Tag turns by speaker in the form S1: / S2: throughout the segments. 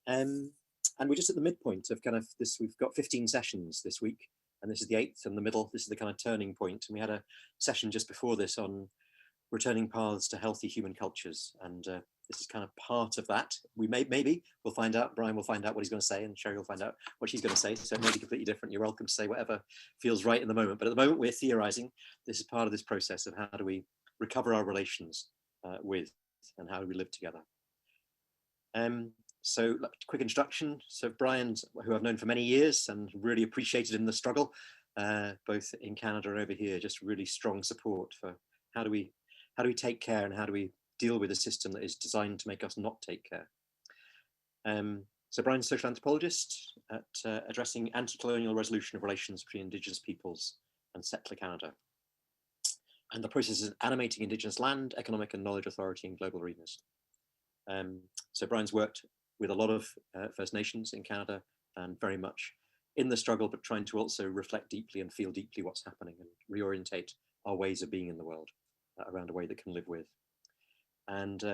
S1: And we're just at the midpoint of kind of this. We've got 15 sessions this week, and this is the 8th in the middle. This is the kind of turning point. And we had a session just before this on returning paths to healthy human cultures. And this is kind of part of that. We maybe we'll find out. Brian will find out what he's going to say, and Sherry will find out what she's going to say. So it may be completely different. You're welcome to say whatever feels right in the moment. But at the moment, we're theorizing. This is part of this process of how do we recover our relations with, and how do we live together. So quick introduction. So Brian, who I've known for many years and really appreciated in the struggle, both in Canada and over here, just really strong support for how do we take care and how do we deal with a system that is designed to make us not take care. So Brian's a social anthropologist at addressing anti-colonial resolution of relations between Indigenous peoples and settler Canada, and the process is animating Indigenous land, economic and knowledge authority in global arenas. So Brian's worked with a lot of First Nations in Canada and very much in the struggle, but trying to also reflect deeply and feel deeply what's happening and reorientate our ways of being in the world around a way that can live with. And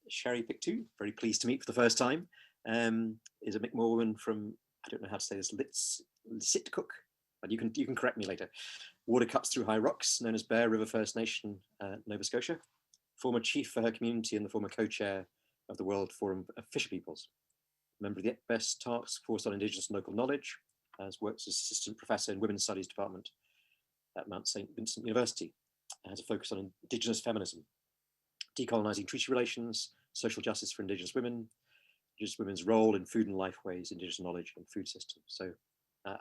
S1: Sherry Pictou, very pleased to meet for the first time, is a Mi'kmaq woman from, I don't know how to say this, Sitkuk, but you can correct me later. Water cuts through high rocks, known as Bear River First Nation, Nova Scotia. Former chief for her community and the former co-chair of the World Forum of Fisher Peoples. Member of the best Task Force on Indigenous and Local Knowledge, has worked as assistant professor in Women's Studies Department at Mount St. Vincent University, and has a focus on Indigenous feminism, decolonizing treaty relations, social justice for Indigenous women, Indigenous women's role in food and lifeways, Indigenous knowledge and food systems. So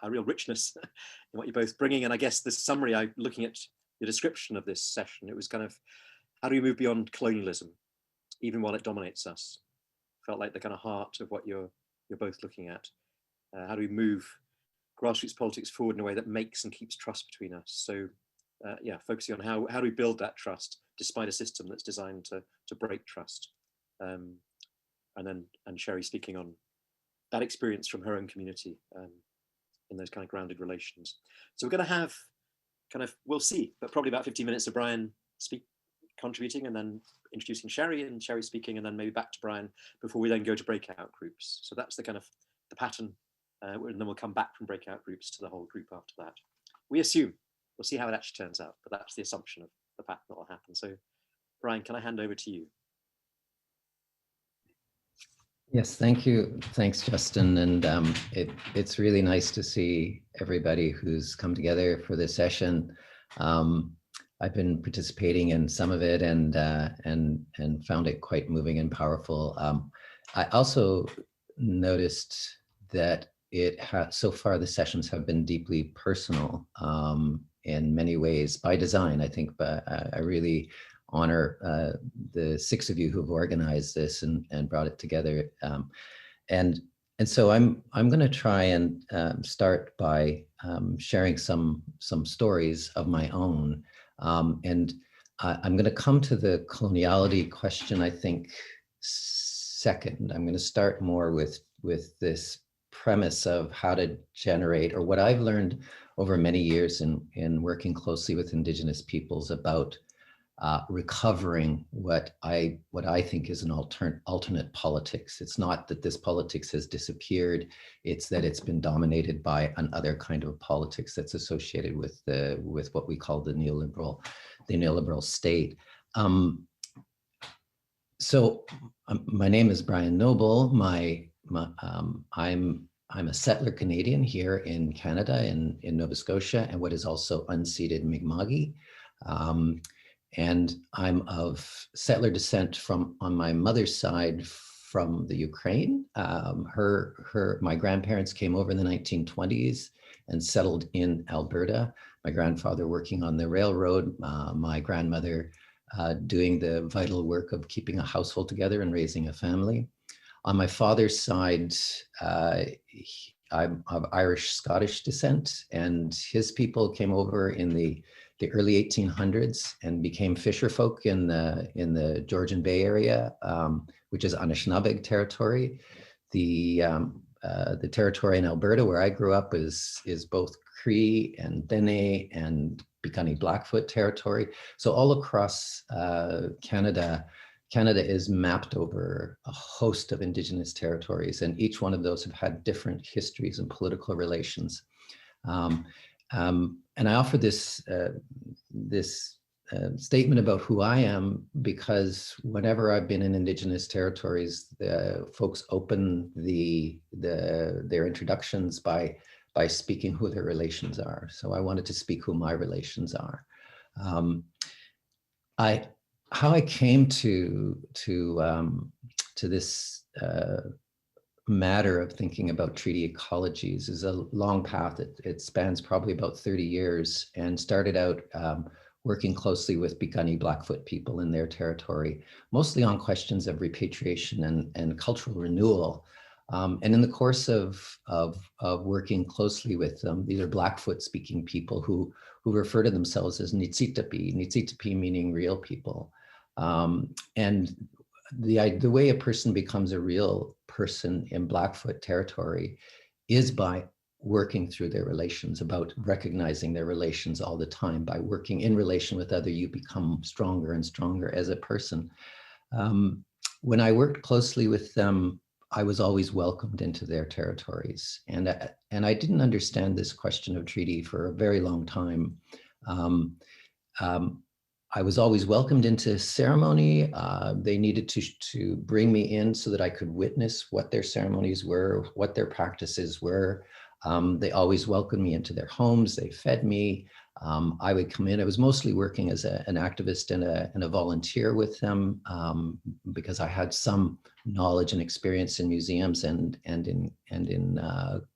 S1: a real richness in what you're both bringing. And I guess the summary, looking at the description of this session, it was kind of, how do we move beyond colonialism, even while it dominates us? Felt like the kind of heart of what you're both looking at. How do we move grassroots politics forward in a way that makes and keeps trust between us? So yeah, focusing on how do we build that trust despite a system that's designed to break trust. And Sherry speaking on that experience from her own community in those kind of grounded relations. So we're going to have we'll see, but probably about 15 minutes of Brian contributing, and then introducing Sherry, and Sherry speaking, and then maybe back to Brian before we then go to breakout groups. So that's the kind of the pattern, and then we'll come back from breakout groups to the whole group after that. We assume, we'll see how it actually turns out, but that's the assumption of the pattern that will happen. So Brian, can I hand over to you?
S2: Yes, thank you. Thanks, Justin. And it's really nice to see everybody who's come together for this session. I've been participating in some of it and found it quite moving and powerful. I also noticed that so far the sessions have been deeply personal in many ways by design, I think, but I really honor the 6 of you who've organized this and brought it together. And so I'm going to try and start by sharing some stories of my own. And I'm going to come to the coloniality question, I think, second. I'm going to start more with this premise of how to generate, or what I've learned over many years in working closely with Indigenous peoples about recovering what I think is an alternate politics. It's not that this politics has disappeared, it's that it's been dominated by another kind of politics that's associated with what we call the neoliberal state. So my name is Brian Noble. I'm a settler Canadian here in Canada, in Nova Scotia, and what is also unceded Mi'kmaq. And I'm of settler descent on my mother's side from the Ukraine. My grandparents came over in the 1920s and settled in Alberta. My grandfather working on the railroad, my grandmother doing the vital work of keeping a household together and raising a family. On my father's side, I'm of Irish-Scottish descent, and his people came over in the early 1800s and became fisher folk in the Georgian Bay area, which is Anishinaabe territory. The territory in Alberta where I grew up is both Cree and Dene and Piikani Blackfoot territory. So all across Canada Canada is mapped over a host of Indigenous territories, and each one of those have had different histories and political relations. And I offer this statement about who I am because whenever I've been in Indigenous territories, the folks open their introductions by speaking who their relations are. So I wanted to speak who my relations are. How I came to this matter of thinking about treaty ecologies is a long path. It spans probably about 30 years and started out working closely with Piikani Blackfoot people in their territory, mostly on questions of repatriation and cultural renewal. And in the course of working closely with them, these are Blackfoot speaking people who refer to themselves as Nitsitapi meaning real people. And the way a person becomes a real person in Blackfoot territory is by working through their relations, about recognizing their relations all the time. By working in relation with other, you become stronger and stronger as a person. When I worked closely with them, I was always welcomed into their territories. And I didn't understand this question of treaty for a very long time. I was always welcomed into ceremony. They needed to bring me in so that I could witness what their ceremonies were, what their practices were. They always welcomed me into their homes. They fed me. I would come in. I was mostly working as an activist and a volunteer with them because I had some knowledge and experience in museums and in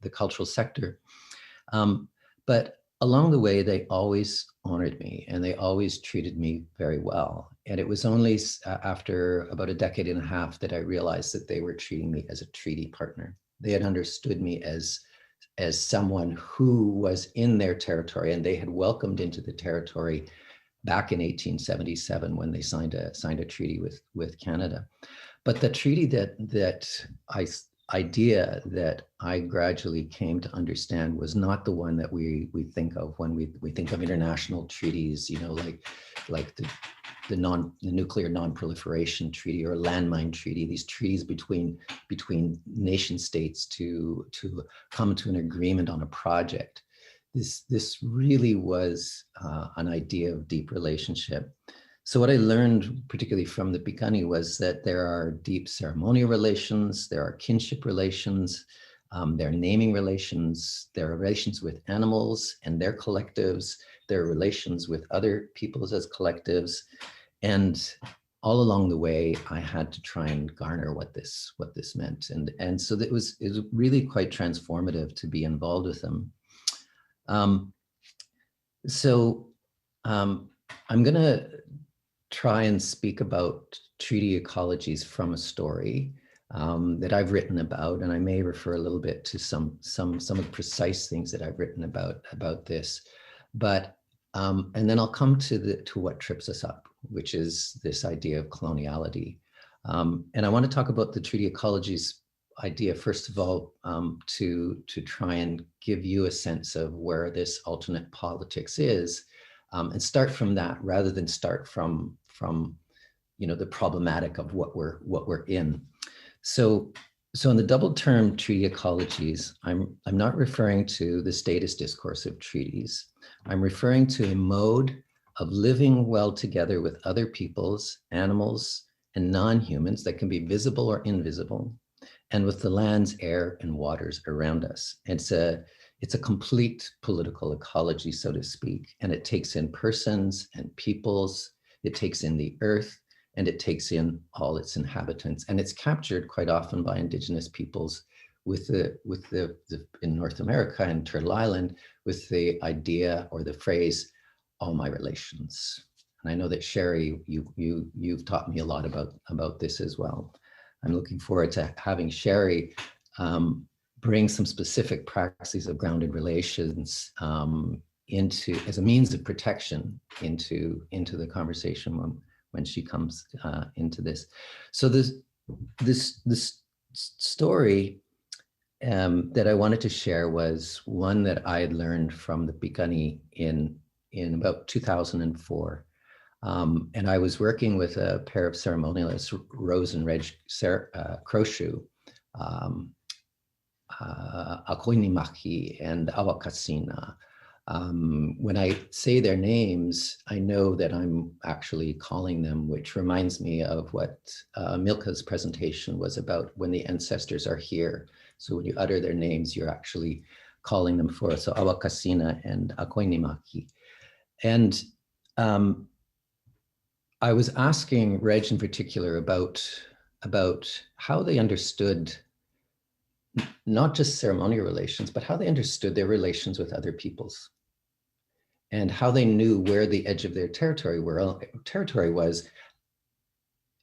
S2: the cultural sector. But along the way, they always honored me and they always treated me very well. And it was only after about a decade and a half that I realized that they were treating me as a treaty partner. They had understood me as someone who was in their territory and they had welcomed into the territory back in 1877 when they signed a treaty with Canada. But the treaty idea that I gradually came to understand was not the one that we think of when we think of international treaties, you know, like the nuclear non-proliferation treaty or landmine treaty, these treaties between nation states to come to an agreement on a project. This really was an idea of deep relationship. So what I learned, particularly from the Piikani, was that there are deep ceremonial relations, there are kinship relations, there are naming relations, there are relations with animals and their collectives, there are relations with other peoples as collectives. And all along the way, I had to try and garner what this meant. And so it was really quite transformative to be involved with them. I'm gonna try and speak about treaty ecologies from a story that I've written about, and I may refer a little bit to some of the precise things that I've written about this. But and then I'll come to what trips us up, which is this idea of coloniality. And I want to talk about the treaty ecologies idea first of all to try and give you a sense of where this alternate politics is. And start from that rather than start from the problematic of what we're in. So in the double term treaty ecologies, I'm not referring to the statist discourse of treaties. I'm referring to a mode of living well together with other peoples, animals, and non-humans that can be visible or invisible, and with the lands, air, and waters around us. It's a complete political ecology, so to speak, and it takes in persons and peoples, it takes in the earth, and it takes in all its inhabitants. And it's captured quite often by Indigenous peoples in North America and Turtle Island with the idea or the phrase, all my relations. And I know that Sherry, you've taught me a lot about this as well. I'm looking forward to having Sherry bring some specific practices of grounded relations as a means of protection into the conversation when she comes into this. So this story that I wanted to share was one that I had learned from the Piikani in about 2004. And I was working with a pair of ceremonialists, Rose and Reg Croshu, Akoinimaki and Awakasina. When I say their names, I know that I'm actually calling them, which reminds me of what Milka's presentation was about when the ancestors are here. So when you utter their names, you're actually calling them forth. So Awakasina and Akoinimaki. And I was asking Reg in particular about how they understood not just ceremonial relations, but how they understood their relations with other peoples and how they knew where the edge of their territory was,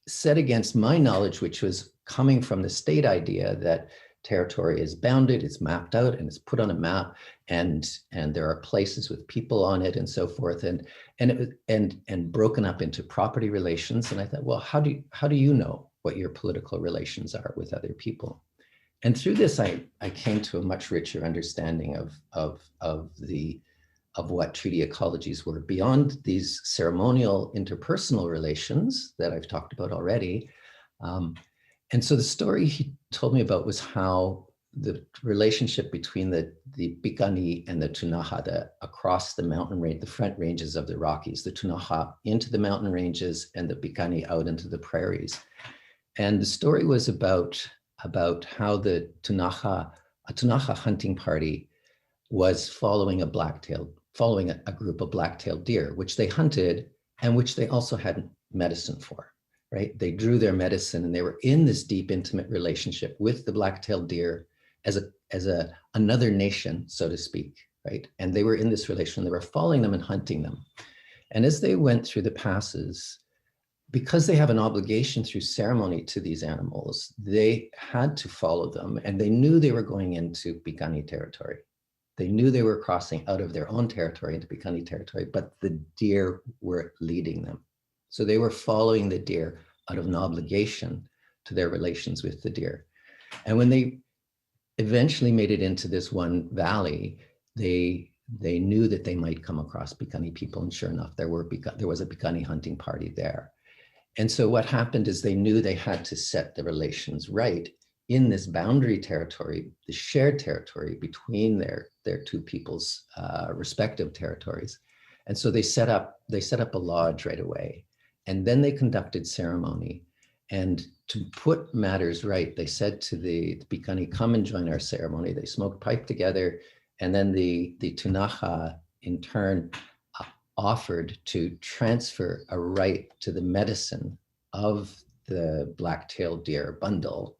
S2: set against my knowledge, which was coming from the state idea that territory is bounded, it's mapped out, and it's put on a map, and there are places with people on it and so forth, and broken up into property relations. And I thought, well, how do you know what your political relations are with other people? And through this, I came to a much richer understanding of what treaty ecologies were beyond these ceremonial interpersonal relations that I've talked about already. And so the story he told me about was how the relationship between the Piikani and the Tunaha, across the mountain range, the front ranges of the Rockies, the Tunaha into the mountain ranges and the Piikani out into the prairies. And the story was about how the a Tunaha hunting party was following a group of black-tailed deer, which they hunted and which they also had medicine for, right? They drew their medicine and they were in this deep, intimate relationship with the black-tailed deer as another nation, so to speak, right? And they were in this relation, they were following them and hunting them. And as they went through the passes, because they have an obligation through ceremony to these animals, they had to follow them, and they knew they were going into Piikani territory. They knew they were crossing out of their own territory into Piikani territory, but the deer were leading them. So they were following the deer out of an obligation to their relations with the deer. And when they eventually made it into this one valley, they knew that they might come across Piikani people, and sure enough, there was a Piikani hunting party there. And so what happened is they knew they had to set the relations right in this boundary territory, the shared territory between their two people's respective territories. And so they set up a lodge right away. And then they conducted ceremony. And to put matters right, they said to the Piikani, come and join our ceremony. They smoked pipe together. And then the Tunaha, in turn, offered to transfer a right to the medicine of the black-tailed deer bundle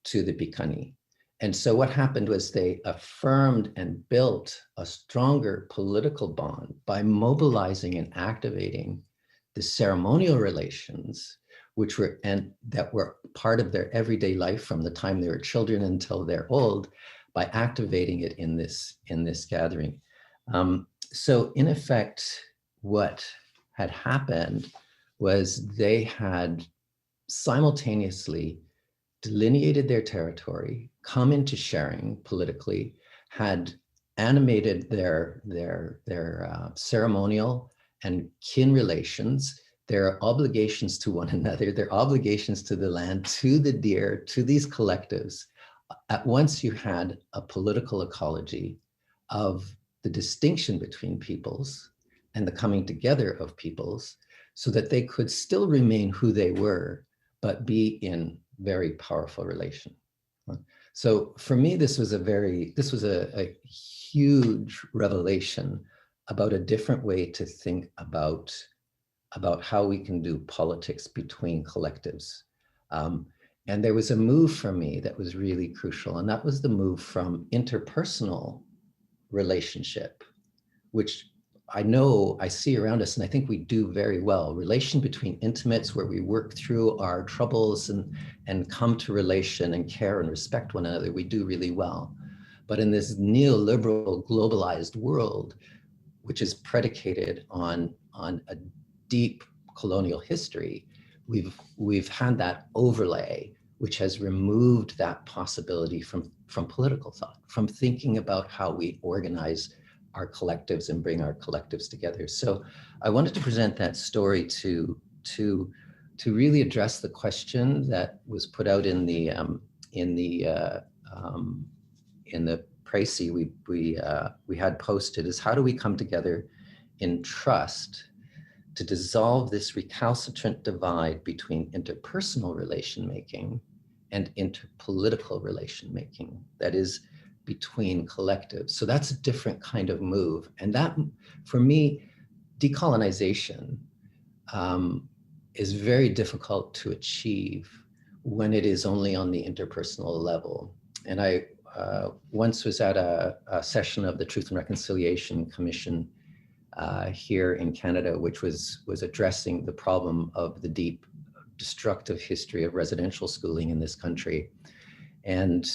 S2: to the Piikani. And so what happened was they affirmed and built a stronger political bond by mobilizing and activating the ceremonial relations, that were part of their everyday life from the time they were children until they're old, by activating it in this gathering. So in effect, what had happened was they had simultaneously delineated their territory, come into sharing politically, had animated their ceremonial and kin relations, their obligations to one another, their obligations to the land, to the deer, to these collectives. At once you had a political ecology of the distinction between peoples and the coming together of peoples, so that they could still remain who they were, but be in very powerful relation. So for me, this was a huge revelation about a different way to think about how we can do politics between collectives. And there was a move for me that was really crucial, and that was the move from interpersonal relationship, which I see around us, and I think we do very well. Relation between intimates, where we work through our troubles and come to relation and care and respect one another, we do really well. But in this neoliberal globalized world, which is predicated on a deep colonial history, we've had that overlay, which has removed that possibility from political thought, from thinking about how we organize our collectives and bring our collectives together. So I wanted to present that story to really address the question that was put out in the précis we had posted, is how do we come together in trust to dissolve this recalcitrant divide between interpersonal relation making and interpolitical relation making, that is between collectives. So that's a different kind of move. And that, for me, decolonization is very difficult to achieve when it is only on the interpersonal level. And I once was at a session of the Truth and Reconciliation Commission here in Canada, which was addressing the problem of the deep destructive history of residential schooling in this country. And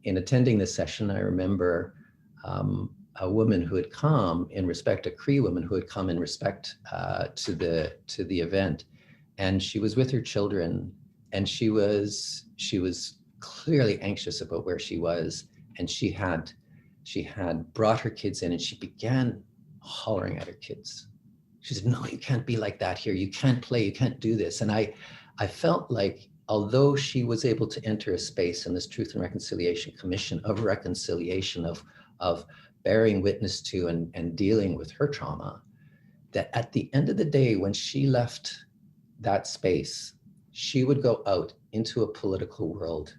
S2: in attending this session, I remember a woman who had come in respect, a Cree woman who had come in respect to the event, and she was with her children, and she was clearly anxious about where she was, and she had brought her kids in, and she began hollering at her kids. She said, "No, you can't be like that here. You can't play. You can't do this." And I felt like, although she was able to enter a space in this Truth and Reconciliation Commission of reconciliation, of bearing witness to and dealing with her trauma, that at the end of the day, when she left that space, she would go out into a political world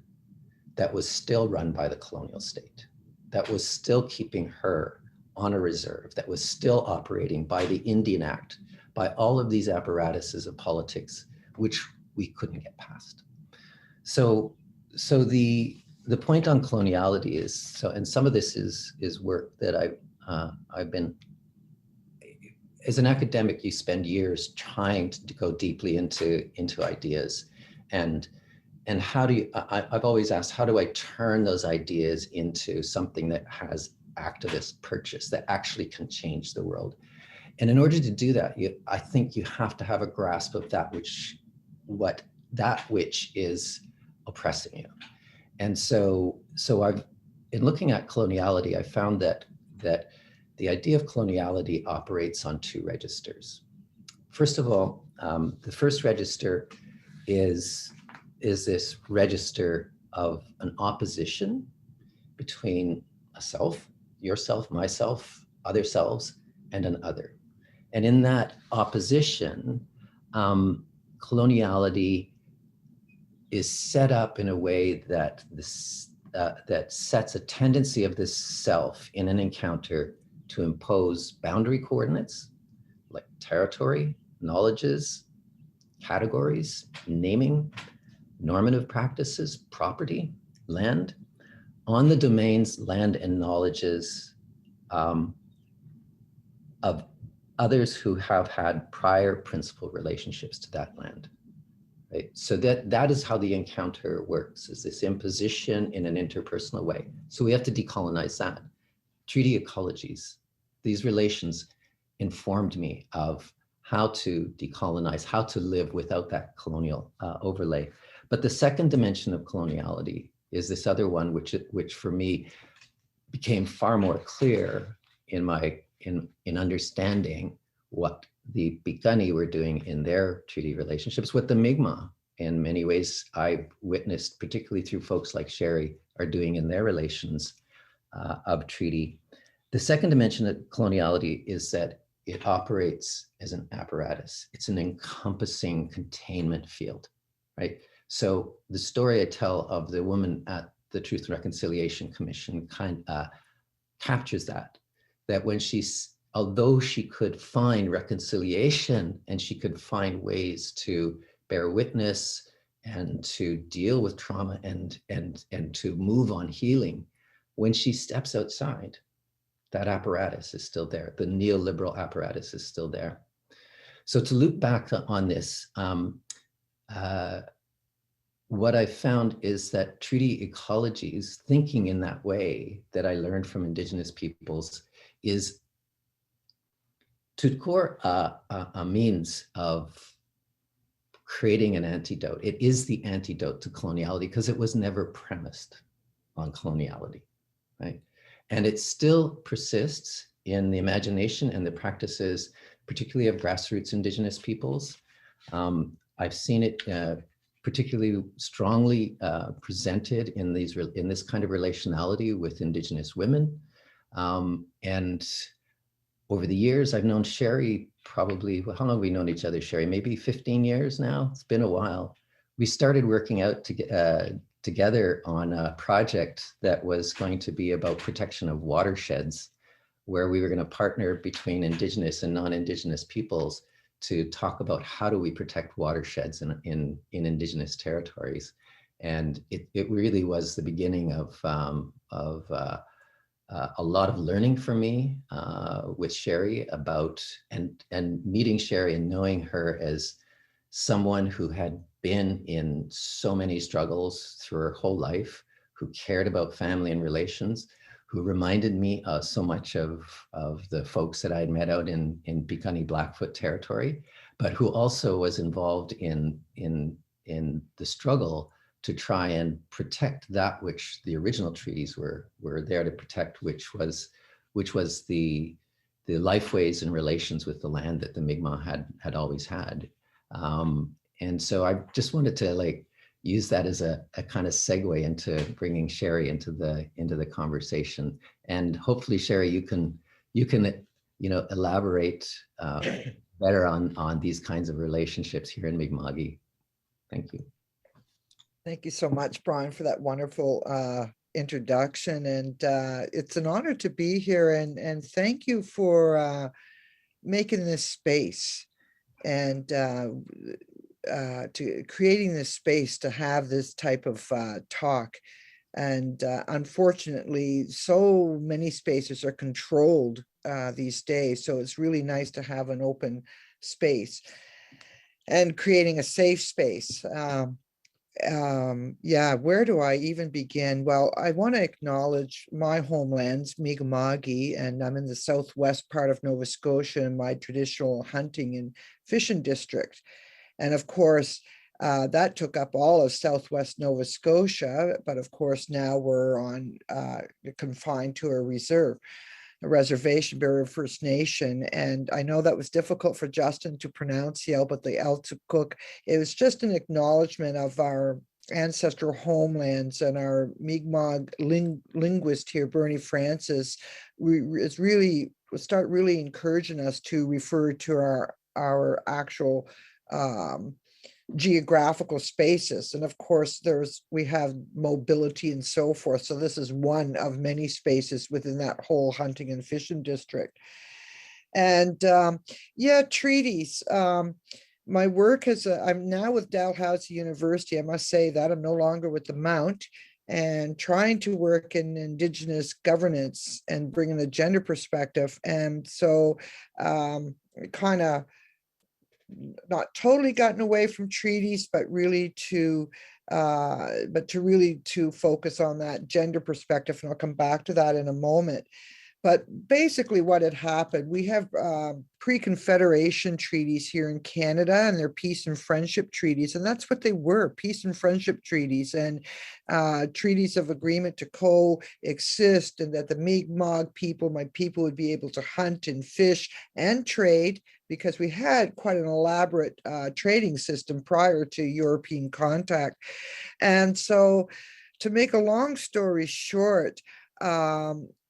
S2: that was still run by the colonial state, that was still keeping her on a reserve, that was still operating by the Indian Act, by all of these apparatuses of politics, which we couldn't get past. So the point on coloniality is, and some of this is work that I've been, as an academic, you spend years trying to go deeply into ideas, and how do you, I've always asked, how do I turn those ideas into something that has activist purchase, that actually can change the world? And in order to do that, I think you have to have a grasp of that which is oppressing you. And so I've, in looking at coloniality, I found that the idea of coloniality operates on two registers. First of all, the first register is this register of an opposition between a self, yourself, myself, other selves, and an other. And in that opposition, coloniality is set up in a way that that sets a tendency of this self in an encounter to impose boundary coordinates like territory, knowledges, categories, naming, normative practices, property, land, on the domains, land, and knowledges of others who have had prior principal relationships to that land. Right? So that is how the encounter works, is this imposition in an interpersonal way. So we have to decolonize that. Treaty ecologies, these relations informed me of how to decolonize, how to live without that colonial overlay. But the second dimension of coloniality is this other one, which for me became far more clear in understanding what the Piikani were doing in their treaty relationships, what the Mi'kmaq, in many ways I witnessed, particularly through folks like Sherry, are doing in their relations of treaty. The second dimension of coloniality is that it operates as an apparatus. It's an encompassing containment field, right? So the story I tell of the woman at the Truth and Reconciliation Commission captures that when although she could find reconciliation and she could find ways to bear witness and to deal with trauma and to move on healing, when she steps outside, that apparatus is still there. The neoliberal apparatus is still there. So to loop back on this, what I found is that treaty ecologies, thinking in that way that I learned from Indigenous peoples, is to core a means of creating an antidote. It is the antidote to coloniality because it was never premised on coloniality, right? And it still persists in the imagination and the practices, particularly of grassroots Indigenous peoples. I've seen it particularly strongly presented in this kind of relationality with Indigenous women. And over the years, I've known Sherry probably, how long have we known each other, Sherry? Maybe 15 years now? It's been a while. We started working out together on a project that was going to be about protection of watersheds, where we were going to partner between Indigenous and non-Indigenous peoples to talk about how do we protect watersheds in Indigenous territories. And it really was the beginning of a lot of learning for me with Sherry about, and meeting Sherry and knowing her as someone who had been in so many struggles through her whole life, who cared about family and relations, who reminded me so much of the folks that I had met out in Piikani Blackfoot territory, but who also was involved in the struggle to try and protect that which the original treaties were there to protect, which was the lifeways and relations with the land that the Mi'kmaq had always had. And so I just wanted to use that as a kind of segue into bringing Sherry into the conversation. And hopefully, Sherry, you can elaborate better on these kinds of relationships here in Mi'kmaq. Thank you.
S3: Thank you so much, Brian, for that wonderful introduction. And it's an honor to be here. And thank you for making this space and to creating this space to have this type of talk. And unfortunately, so many spaces are controlled these days. So it's really nice to have an open space and creating a safe space. Yeah, where do I even begin? Well, I want to acknowledge my homelands, Mi'kmaq, and I'm in the southwest part of Nova Scotia in my traditional hunting and fishing district. And of course, that took up all of southwest Nova Scotia, but of course now we're confined to a reservation, Barrier First Nation. And I know that was difficult for Justin to pronounce the but the Eltukuk. It was just an acknowledgement of our ancestral homelands, and our Mi'kmaq linguist here, Bernie Francis, start really encouraging us to refer to our actual geographical spaces. And of course, we have mobility and so forth. So this is one of many spaces within that whole hunting and fishing district. And yeah, treaties. My work I'm now with Dalhousie University. I must say that I'm no longer with the Mount, and trying to work in Indigenous governance and bring in a gender perspective. And so kind of not totally gotten away from treaties, but really to focus on that gender perspective. And I'll come back to that in a moment. But basically what had happened, we have pre-Confederation treaties here in Canada, and they're peace and friendship treaties. And that's what they were, peace and friendship treaties, and treaties of agreement to coexist, and that the Mi'kmaq people, my people, would be able to hunt and fish and trade, because we had quite an elaborate trading system prior to European contact. And so, to make a long story short,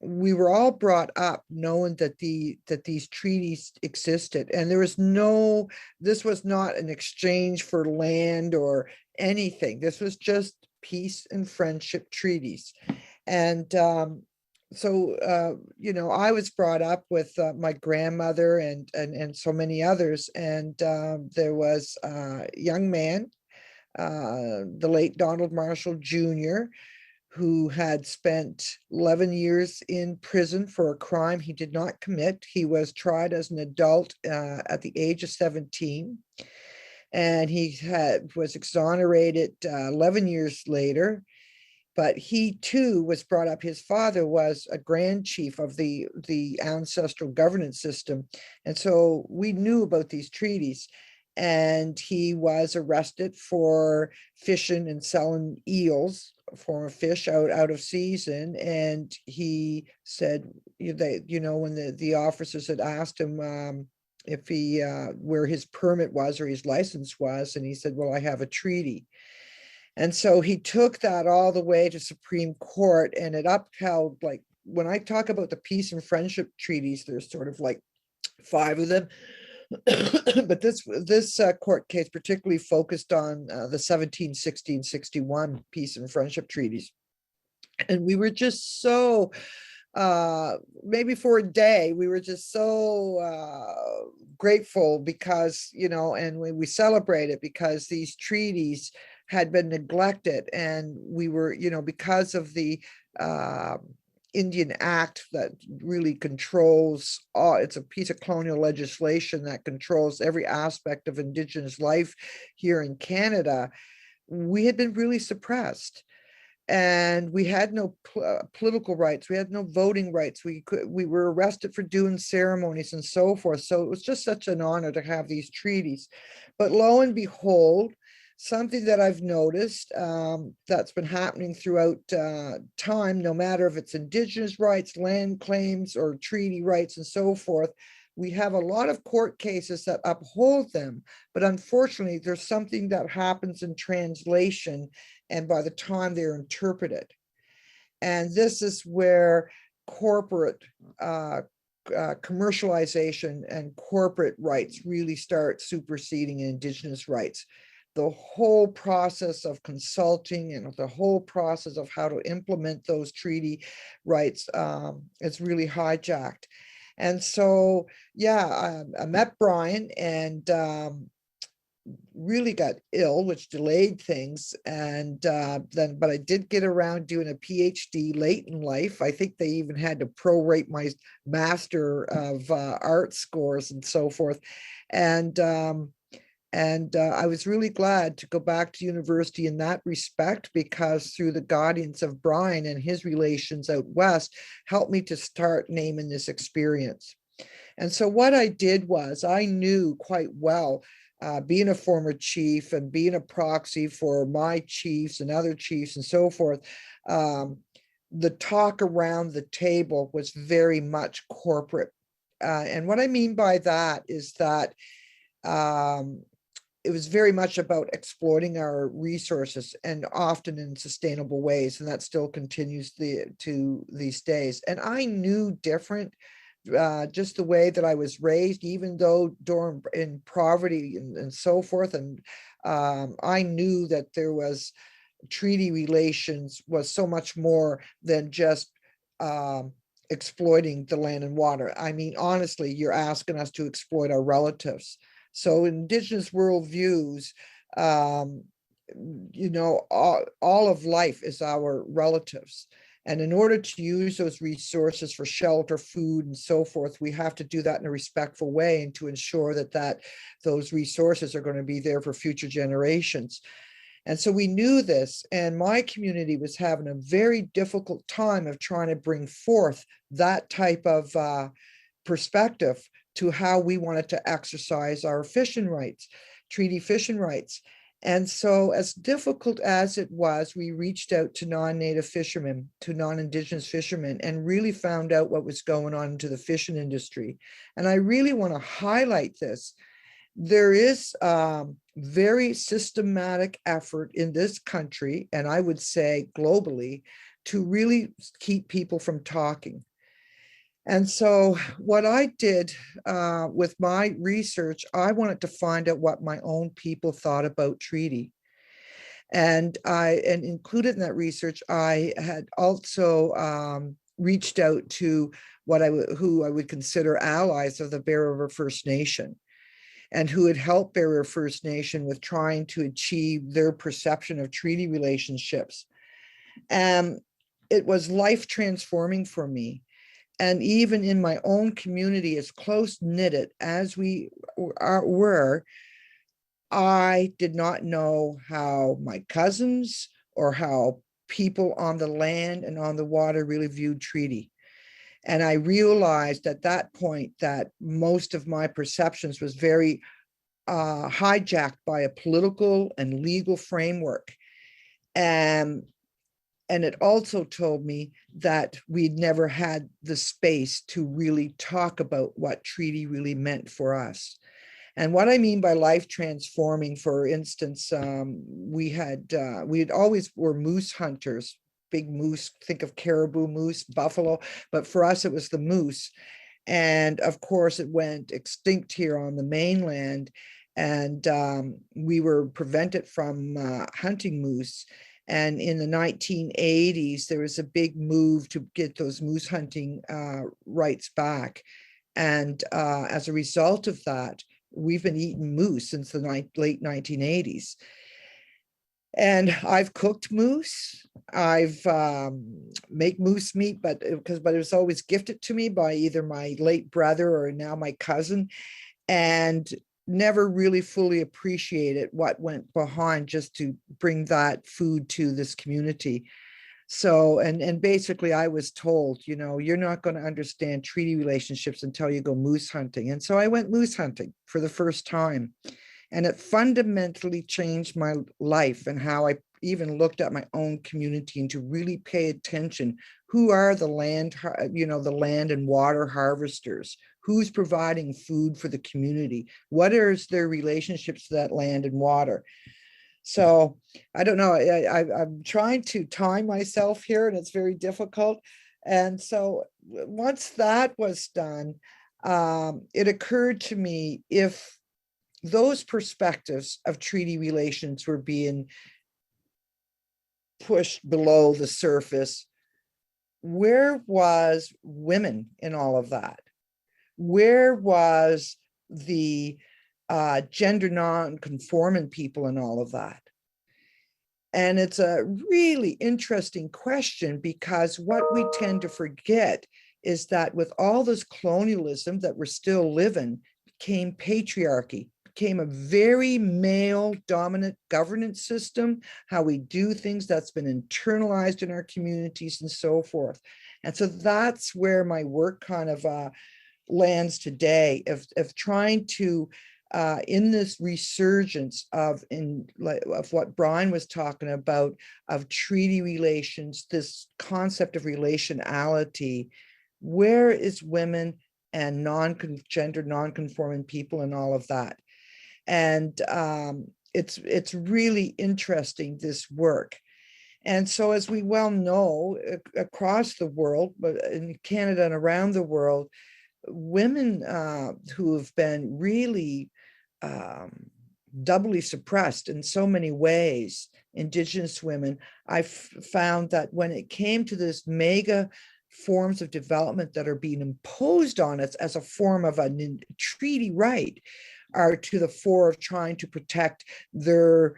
S3: we were all brought up knowing that these treaties existed, and this was not an exchange for land or anything. This was just peace and friendship treaties. And so I was brought up with my grandmother and so many others. And there was a young man, the late Donald Marshall Jr., who had spent 11 years in prison for a crime he did not commit. He was tried as an adult at the age of 17, and he was exonerated 11 years later. But he too was brought up. His father was a grand chief of the ancestral governance system, and so we knew about these treaties. and he was arrested for fishing and selling eels, a form of fish out of season. And he said, when the officers had asked him if he where his permit was or his license was, and he said, well, I have a treaty. And so he took that all the way to Supreme Court, and it upheld, like, when I talk about the peace and friendship treaties, there's sort of like 5 of them. But this court case particularly focused on the 1760-61 peace and friendship treaties. And we were just so, maybe for a day, we were just so grateful because, and we celebrated because these treaties had been neglected, and we were, because of the Indian Act that really controls it's a piece of colonial legislation that controls every aspect of Indigenous life here in Canada. We had been really suppressed, and we had no political rights. We had no voting rights. We were arrested for doing ceremonies and so forth. So it was just such an honor to have these treaties. But lo and behold, something that I've noticed that's been happening throughout time, no matter if it's Indigenous rights, land claims, or treaty rights and so forth, we have a lot of court cases that uphold them. But unfortunately, there's something that happens in translation, and by the time they're interpreted. And this is where corporate commercialization and corporate rights really start superseding Indigenous rights. The whole process of consulting and the whole process of how to implement those treaty rights is really hijacked. And so, yeah, I met Brian and really got ill, which delayed things. And but I did get around doing a PhD late in life. I think they even had to prorate my Master of Art scores and so forth. And I was really glad to go back to university in that respect, because through the guidance of Brian and his relations out west, helped me to start naming this experience. And so what I did was, I knew quite well, being a former chief and being a proxy for my chiefs and other chiefs and so forth, the talk around the table was very much corporate. And what I mean by that is that it was very much about exploiting our resources, and often in sustainable ways. And that still continues to these days. And I knew different, just the way that I was raised, even though in poverty and so forth. And I knew that there was treaty relations was so much more than just exploiting the land and water. I mean, honestly, you're asking us to exploit our relatives. So Indigenous worldviews, all of life is our relatives. And in order to use those resources for shelter, food, and so forth, we have to do that in a respectful way, and to ensure that those resources are going to be there for future generations. And so we knew this, and my community was having a very difficult time of trying to bring forth that type of perspective to how we wanted to exercise our fishing rights, treaty fishing rights. And so, as difficult as it was, we reached out to non-native fishermen, to non-Indigenous fishermen, and really found out what was going on into the fishing industry. And I really want to highlight this. There is very systematic effort in this country, and I would say globally, to really keep people from talking. And so what I did with my research, I wanted to find out what my own people thought about treaty. And included in that research, I had also reached out to who I would consider allies of the Bear River First Nation, and who had helped Bear River First Nation with trying to achieve their perception of treaty relationships. It was life transforming for me. And even in my own community, as close-knitted as we were, I did not know how my cousins or how people on the land and on the water really viewed treaty. And I realized at that point that most of my perceptions was very hijacked by a political and legal framework. And it also told me that we'd never had the space to really talk about what treaty really meant for us. And what I mean by life transforming, for instance, we had always were moose hunters, big moose, think of caribou, moose, buffalo, but for us it was the moose. And of course it went extinct here on the mainland, and we were prevented from hunting moose. And in the 1980s, there was a big move to get those moose hunting rights back. And as a result of that, we've been eating moose since the late 1980s. And I've cooked moose. I've make moose meat, but it was always gifted to me by either my late brother or now my cousin, and never really fully appreciated what went behind just to bring that food to this community. So, and basically I was told, you know, you're not going to understand treaty relationships until you go moose hunting. And so I went moose hunting for the first time. And it fundamentally changed my life and how I even looked at my own community, and to really pay attention. Who are the land, you know, the land and water harvesters? Who's providing food for the community? What is their relationships to that land and water? So I don't know, I'm trying to time myself here, and it's very difficult. And so once that was done, it occurred to me, if those perspectives of treaty relations were being pushed below the surface, where was women in all of that? Where was the gender non-conforming people in all of that? And it's a really interesting question, because what we tend to forget is that with all this colonialism that we're still living, came patriarchy, became a very male dominant governance system, how we do things that's been internalized in our communities and so forth. And so that's where my work kind of lands today, of trying to, in this resurgence of what Brian was talking about, of treaty relations, this concept of relationality, where is women and gender non-conforming people and all of that? And it's really interesting, this work. And so, as we well know, across the world, but in Canada and around the world, women who have been really doubly suppressed in so many ways, Indigenous women, I found that when it came to this mega forms of development that are being imposed on us as a form of a treaty right, are to the fore of trying to protect their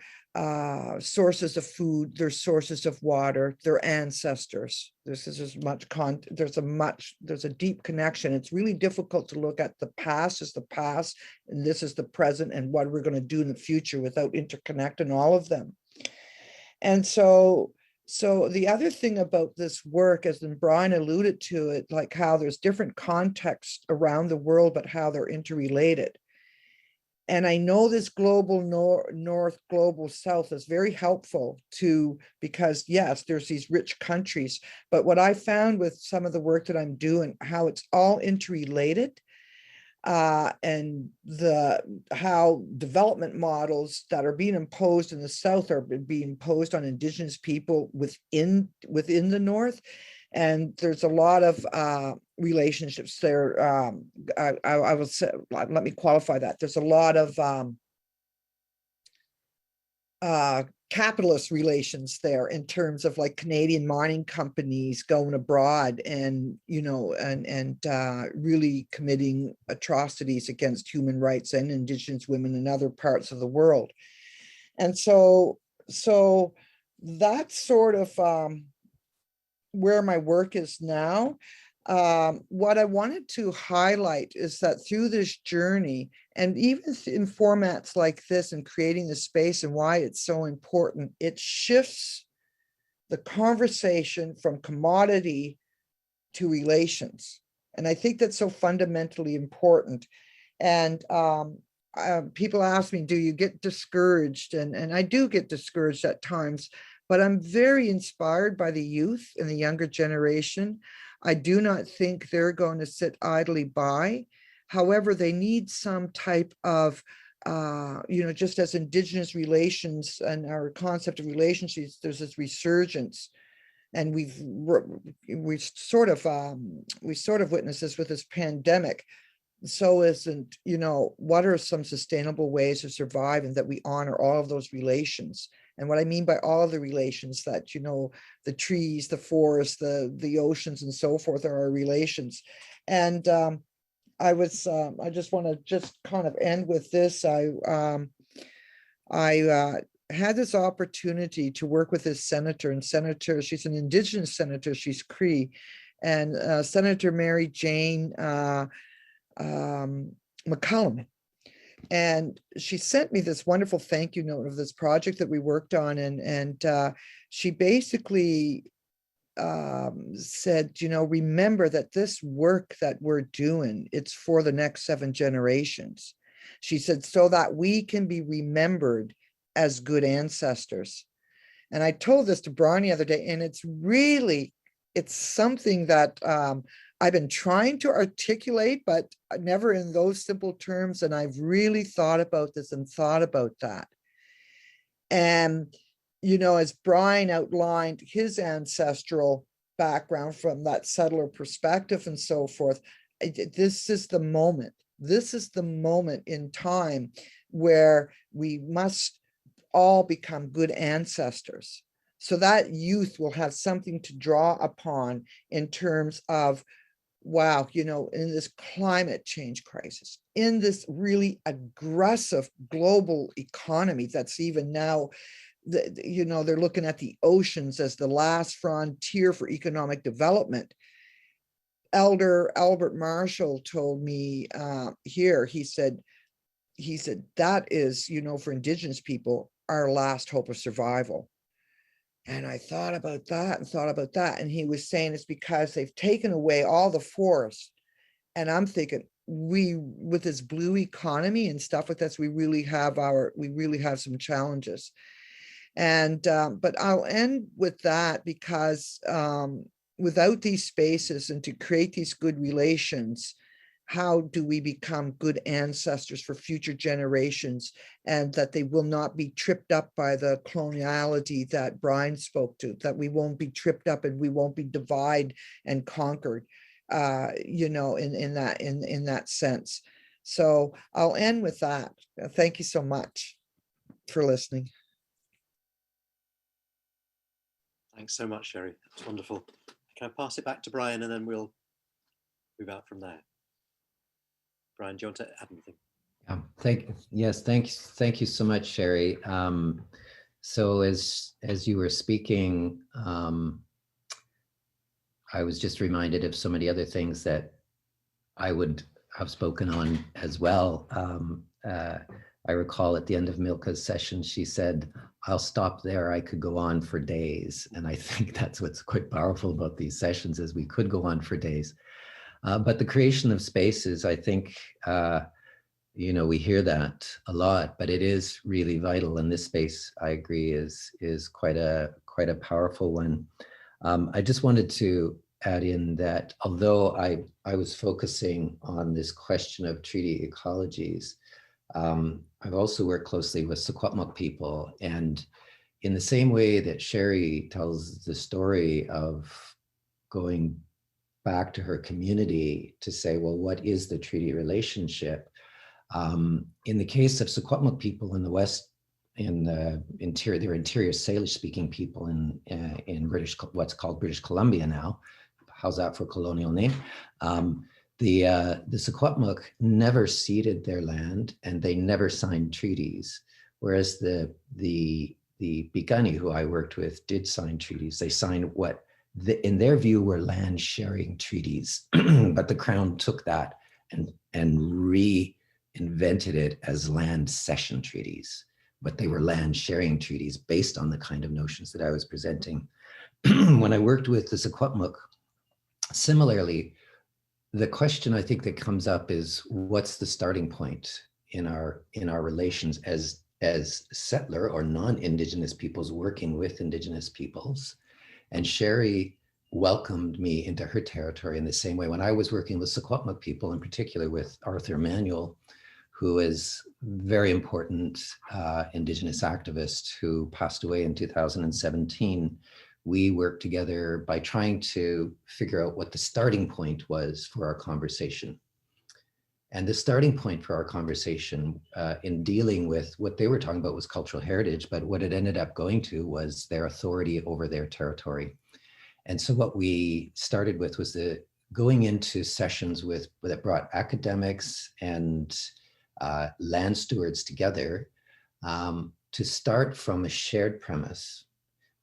S3: sources of food, their sources of water, their ancestors. This is as much there's a deep connection. It's really difficult to look at the past as the past, and this is the present, and what we're going to do in the future without interconnecting all of them. And so the other thing about this work, as Brian alluded to it, like how there's different contexts around the world, but how they're interrelated. And I know this global north, global south is very helpful to, because yes, there's these rich countries, but what I found with some of the work that I'm doing, how it's all interrelated, and how development models that are being imposed in the South are being imposed on Indigenous people within the North. And there's a lot of relationships there. I will say, let me qualify that. There's a lot of capitalist relations there, in terms of like Canadian mining companies going abroad and, you know, and really committing atrocities against human rights and Indigenous women in other parts of the world. And so that's sort of where my work is now. What I wanted to highlight is that through this journey, and even in formats like this and creating the space, and why it's so important, it shifts the conversation from commodity to relations. And I think that's so fundamentally important. And people ask me, do you get discouraged? And I do get discouraged at times, but I'm very inspired by the youth and the younger generation. I do not think they're going to sit idly by. However, they need some type of, just as Indigenous relations and our concept of relationships, there's this resurgence. And we sort of witnessed this with this pandemic. So isn't, what are some sustainable ways of surviving that we honor all of those relations? And what I mean by all of the relations, that, the trees, the forests, the oceans and so forth are our relations. And I just want to just kind of end with this. I had this opportunity to work with this senator, she's an Indigenous senator, she's Cree, and Senator Mary Jane McCullum. And she sent me this wonderful thank you note of this project that we worked on. And she basically said, remember that this work that we're doing, it's for the next 7 generations. She said, so that we can be remembered as good ancestors. And I told this to Brian the other day, and it's something that I've been trying to articulate, but never in those simple terms. And I've really thought about this and thought about that. And, as Brian outlined his ancestral background from that settler perspective and so forth, this is the moment. This is the moment in time where we must all become good ancestors. So that youth will have something to draw upon in terms of, wow, in this climate change crisis, in this really aggressive global economy that's even now, they're looking at the oceans as the last frontier for economic development. Elder Albert Marshall told me here, he said, that is, for Indigenous people, our last hope of survival. And I thought about that. And he was saying it's because they've taken away all the forests. And I'm thinking, with this blue economy and stuff like this, we really have some challenges. And, but I'll end with that, because without these spaces and to create these good relations, how do we become good ancestors for future generations, and that they will not be tripped up by the coloniality that Brian spoke to, that we won't be tripped up and we won't be divided and conquered, in that sense. So I'll end with that. Thank you so much for listening.
S1: Thanks so much, Sherry. That's wonderful. Can I pass it back to Brian, and then we'll move out from there? Brian, do you want to add anything?
S2: Thank you so much, Sherry. So as you were speaking, I was just reminded of so many other things that I would have spoken on as well. I recall at the end of Milka's session, she said, "I'll stop there. I could go on for days." And I think that's what's quite powerful about these sessions, is we could go on for days. But the creation of spaces, I think, we hear that a lot, but it is really vital. And this space, I agree, is quite a powerful one. I just wanted to add in that although I was focusing on this question of treaty ecologies, I've also worked closely with Secwepemc people. And in the same way that Sherry tells the story of going back to her community to say, well, what is the treaty relationship? In the case of Secwepemc people in the West, in the interior, they're interior Salish speaking people in what's called British Columbia now. How's that for a colonial name? The Secwepemc never ceded their land, and they never signed treaties, whereas the Piikani, who I worked with, did sign treaties. They signed what in their view were land sharing treaties, but the Crown took that and reinvented it as land cession treaties, but they were land sharing treaties based on the kind of notions that I was presenting. When I worked with the Secwepemc, similarly, the question I think that comes up is, what's the starting point in our relations as settler or non-Indigenous peoples working with Indigenous peoples. And Sherry welcomed me into her territory in the same way. When I was working with Secwepemc people, in particular with Arthur Manuel, who is very important Indigenous activist who passed away in 2017, we worked together by trying to figure out what the starting point was for our conversation. And the starting point for our conversation in dealing with what they were talking about was cultural heritage, but what it ended up going to was their authority over their territory. And so what we started with was going into sessions that brought academics and land stewards together to start from a shared premise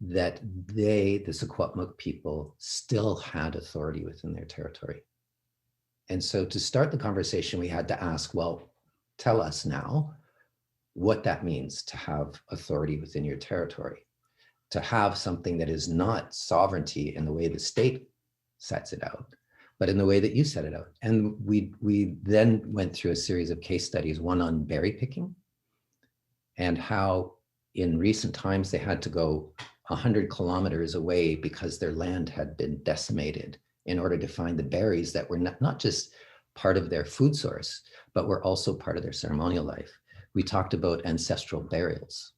S2: that the Secwepemc people, still had authority within their territory. And so to start the conversation, we had to ask, well, tell us now what that means to have authority within your territory, to have something that is not sovereignty in the way the state sets it out, but in the way that you set it out. And we then went through a series of case studies, one on berry picking and how in recent times they had to go 100 kilometers away because their land had been decimated in order to find the berries that were not just part of their food source, but were also part of their ceremonial life. We talked about ancestral burials,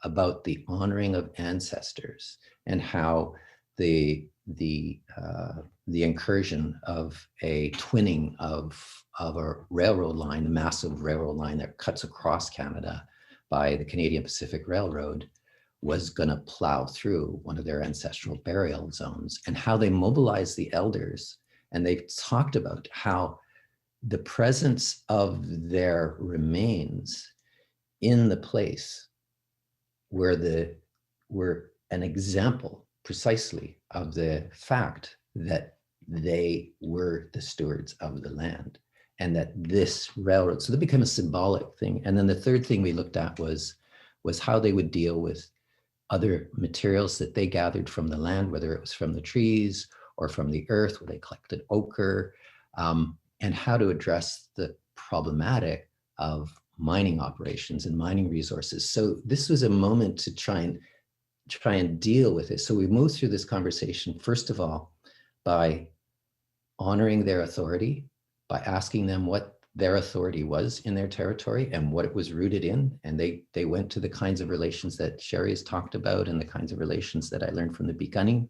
S2: about the honoring of ancestors, and how the incursion of a twinning of a railroad line, a massive railroad line that cuts across Canada by the Canadian Pacific Railroad, was going to plow through one of their ancestral burial zones, and how they mobilized the elders. And they talked about how the presence of their remains in the place were an example precisely of the fact that they were the stewards of the land, and that this railroad, so that became a symbolic thing. And then the third thing we looked at was how they would deal with other materials that they gathered from the land, whether it was from the trees or from the earth, where they collected ochre, and how to address the problematic of mining operations and mining resources. So this was a moment to try and deal with it. So we moved through this conversation, first of all, by honoring their authority, by asking them what their authority was in their territory and what it was rooted in. And they went to the kinds of relations that Sherry has talked about and the kinds of relations that I learned from the Piikani.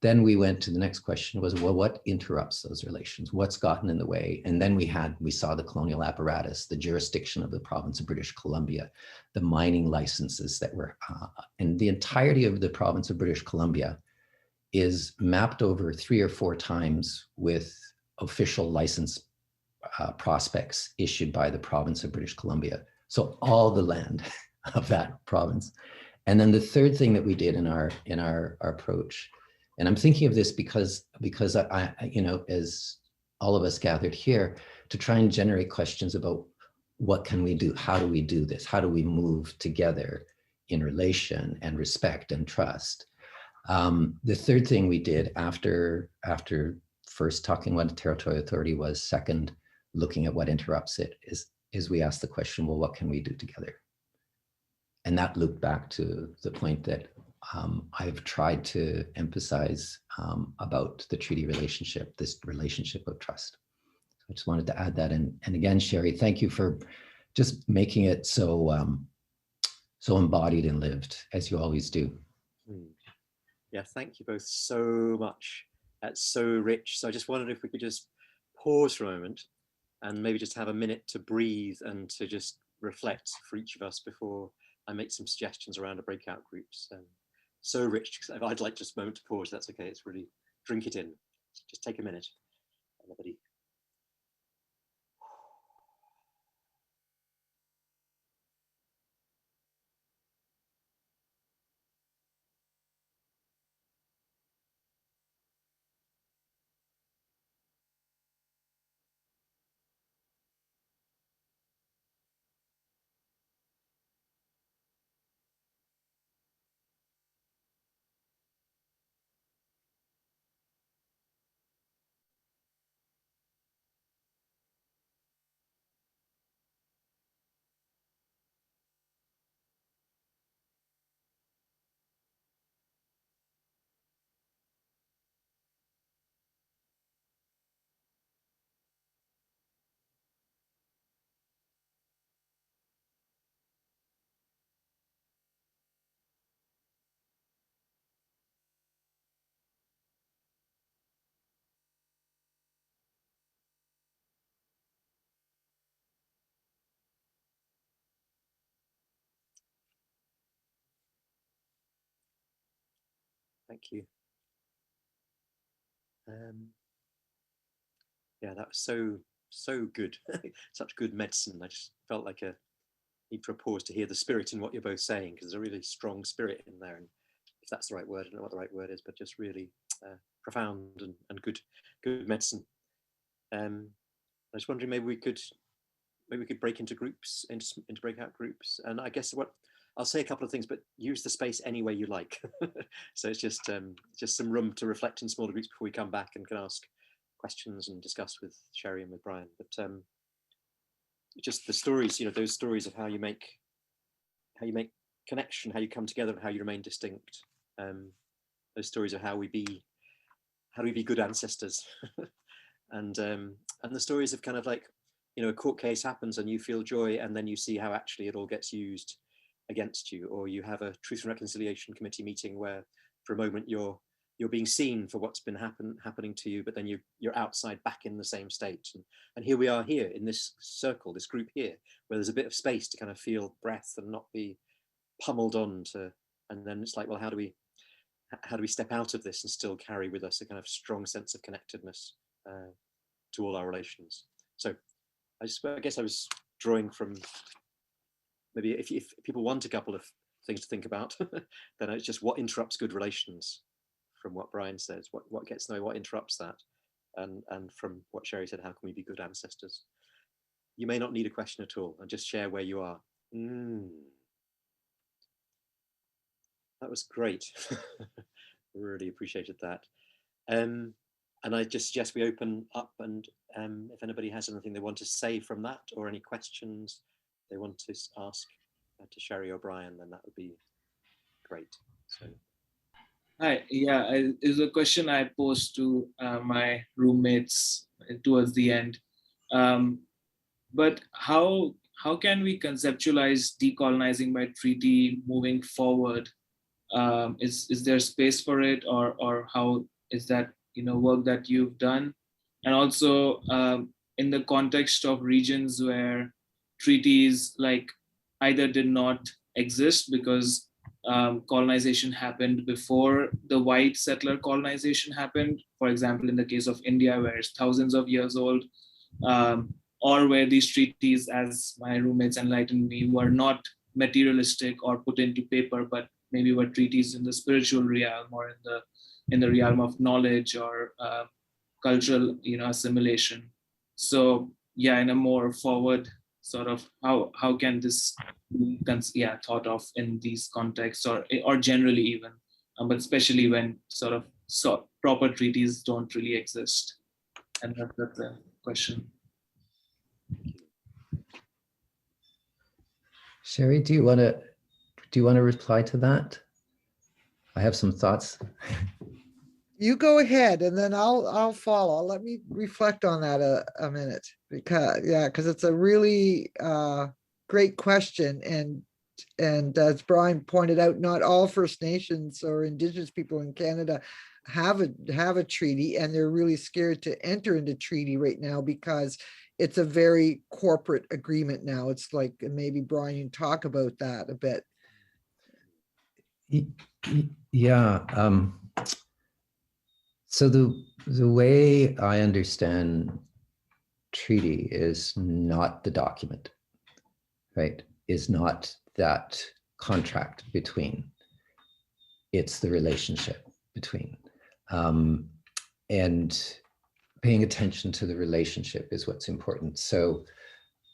S2: Then we went to the next question was, well, what interrupts those relations? What's gotten in the way? And then we saw the colonial apparatus, the jurisdiction of the province of British Columbia, the mining licenses that were, and the entirety of the province of British Columbia is mapped over 3 or 4 times with official license prospects issued by the province of British Columbia. So all the land of that province. And then the third thing that we did in our approach, and I'm thinking of this because I as all of us gathered here to try and generate questions about what can we do? How do we do this? How do we move together in relation and respect and trust? The third thing we did after first talking what a territorial authority was, second, looking at what interrupts it, is we asked the question, well, what can we do together? And that looped back to the point that I've tried to emphasize about the treaty relationship, this relationship of trust. So I just wanted to add that. And again, Sherry, thank you for just making it so so embodied and lived, as you always do.
S1: Yeah, thank you both so much. That's so rich. So I just wondered if we could just pause for a moment and maybe just have a minute to breathe and to just reflect for each of us before I make some suggestions around the breakout groups. So rich. I'd like just a moment to pause. That's okay. It's really, drink it in. Just take a minute. Everybody. Thank you. Yeah, that was so good. Such good medicine. I just felt like a need for a pause to hear the spirit in what you're both saying, because there's a really strong spirit in there. And if that's the right word, I don't know what the right word is, but just really profound and good medicine. I was wondering, maybe we could break into groups, into breakout groups. And I guess what I'll say a couple of things, but use the space any way you like. So it's just some room to reflect in smaller groups before we come back and can ask questions and discuss with Sherry and with Brian. But just the stories, those stories of how you make connection, how you come together, and how you remain distinct. Those stories of how do we be good ancestors, and the stories of kind of like, a court case happens and you feel joy, and then you see how actually it all gets used against you, or you have a Truth and Reconciliation Committee meeting where for a moment you're being seen for what's been happening to you, but then you're outside back in the same state. And here we are here in this circle, this group here, where there's a bit of space to kind of feel breath and not be pummeled on to, and then it's like, well, how do we step out of this and still carry with us a kind of strong sense of connectedness to all our relations? So I guess I was drawing from, maybe if people want a couple of things to think about, then it's just what interrupts good relations, from what Brian says, what gets in the way, what interrupts that, and from what Sherry said, how can we be good ancestors? You may not need a question at all, and just share where you are. That was great. Really appreciated that. And I just suggest we open up, and if anybody has anything they want to say from that, or any questions they want to ask to Sherry or Brian, then that would be great. So.
S4: Hi, yeah, is a question I posed to my roommates towards the end. But how can we conceptualize decolonizing by treaty moving forward? Is there space for it, or how is that work that you've done? And also in the context of regions where treaties like either did not exist because colonization happened before the white settler colonization happened, for example, in the case of India, where it's thousands of years old, or where these treaties, as my roommates enlightened me, were not materialistic or put into paper, but maybe were treaties in the spiritual realm, or in the realm of knowledge or cultural assimilation. So yeah, in a more forward sort of, how can this be thought of in these contexts, or generally even, but especially when sort of proper treaties don't really exist? And that's the question.
S2: Sherry, do you want to reply to that? I have some thoughts.
S3: You go ahead, and then I'll follow. Let me reflect on that a minute, because it's a really great question, and as Brian pointed out, not all First Nations or Indigenous people in Canada have a treaty, and they're really scared to enter into treaty right now because it's a very corporate agreement now. It's like, maybe Brian, you talk about that a bit.
S2: Yeah. So the way I understand treaty is not the document, right? Is not that contract between. It's the relationship between. And paying attention to the relationship is what's important. So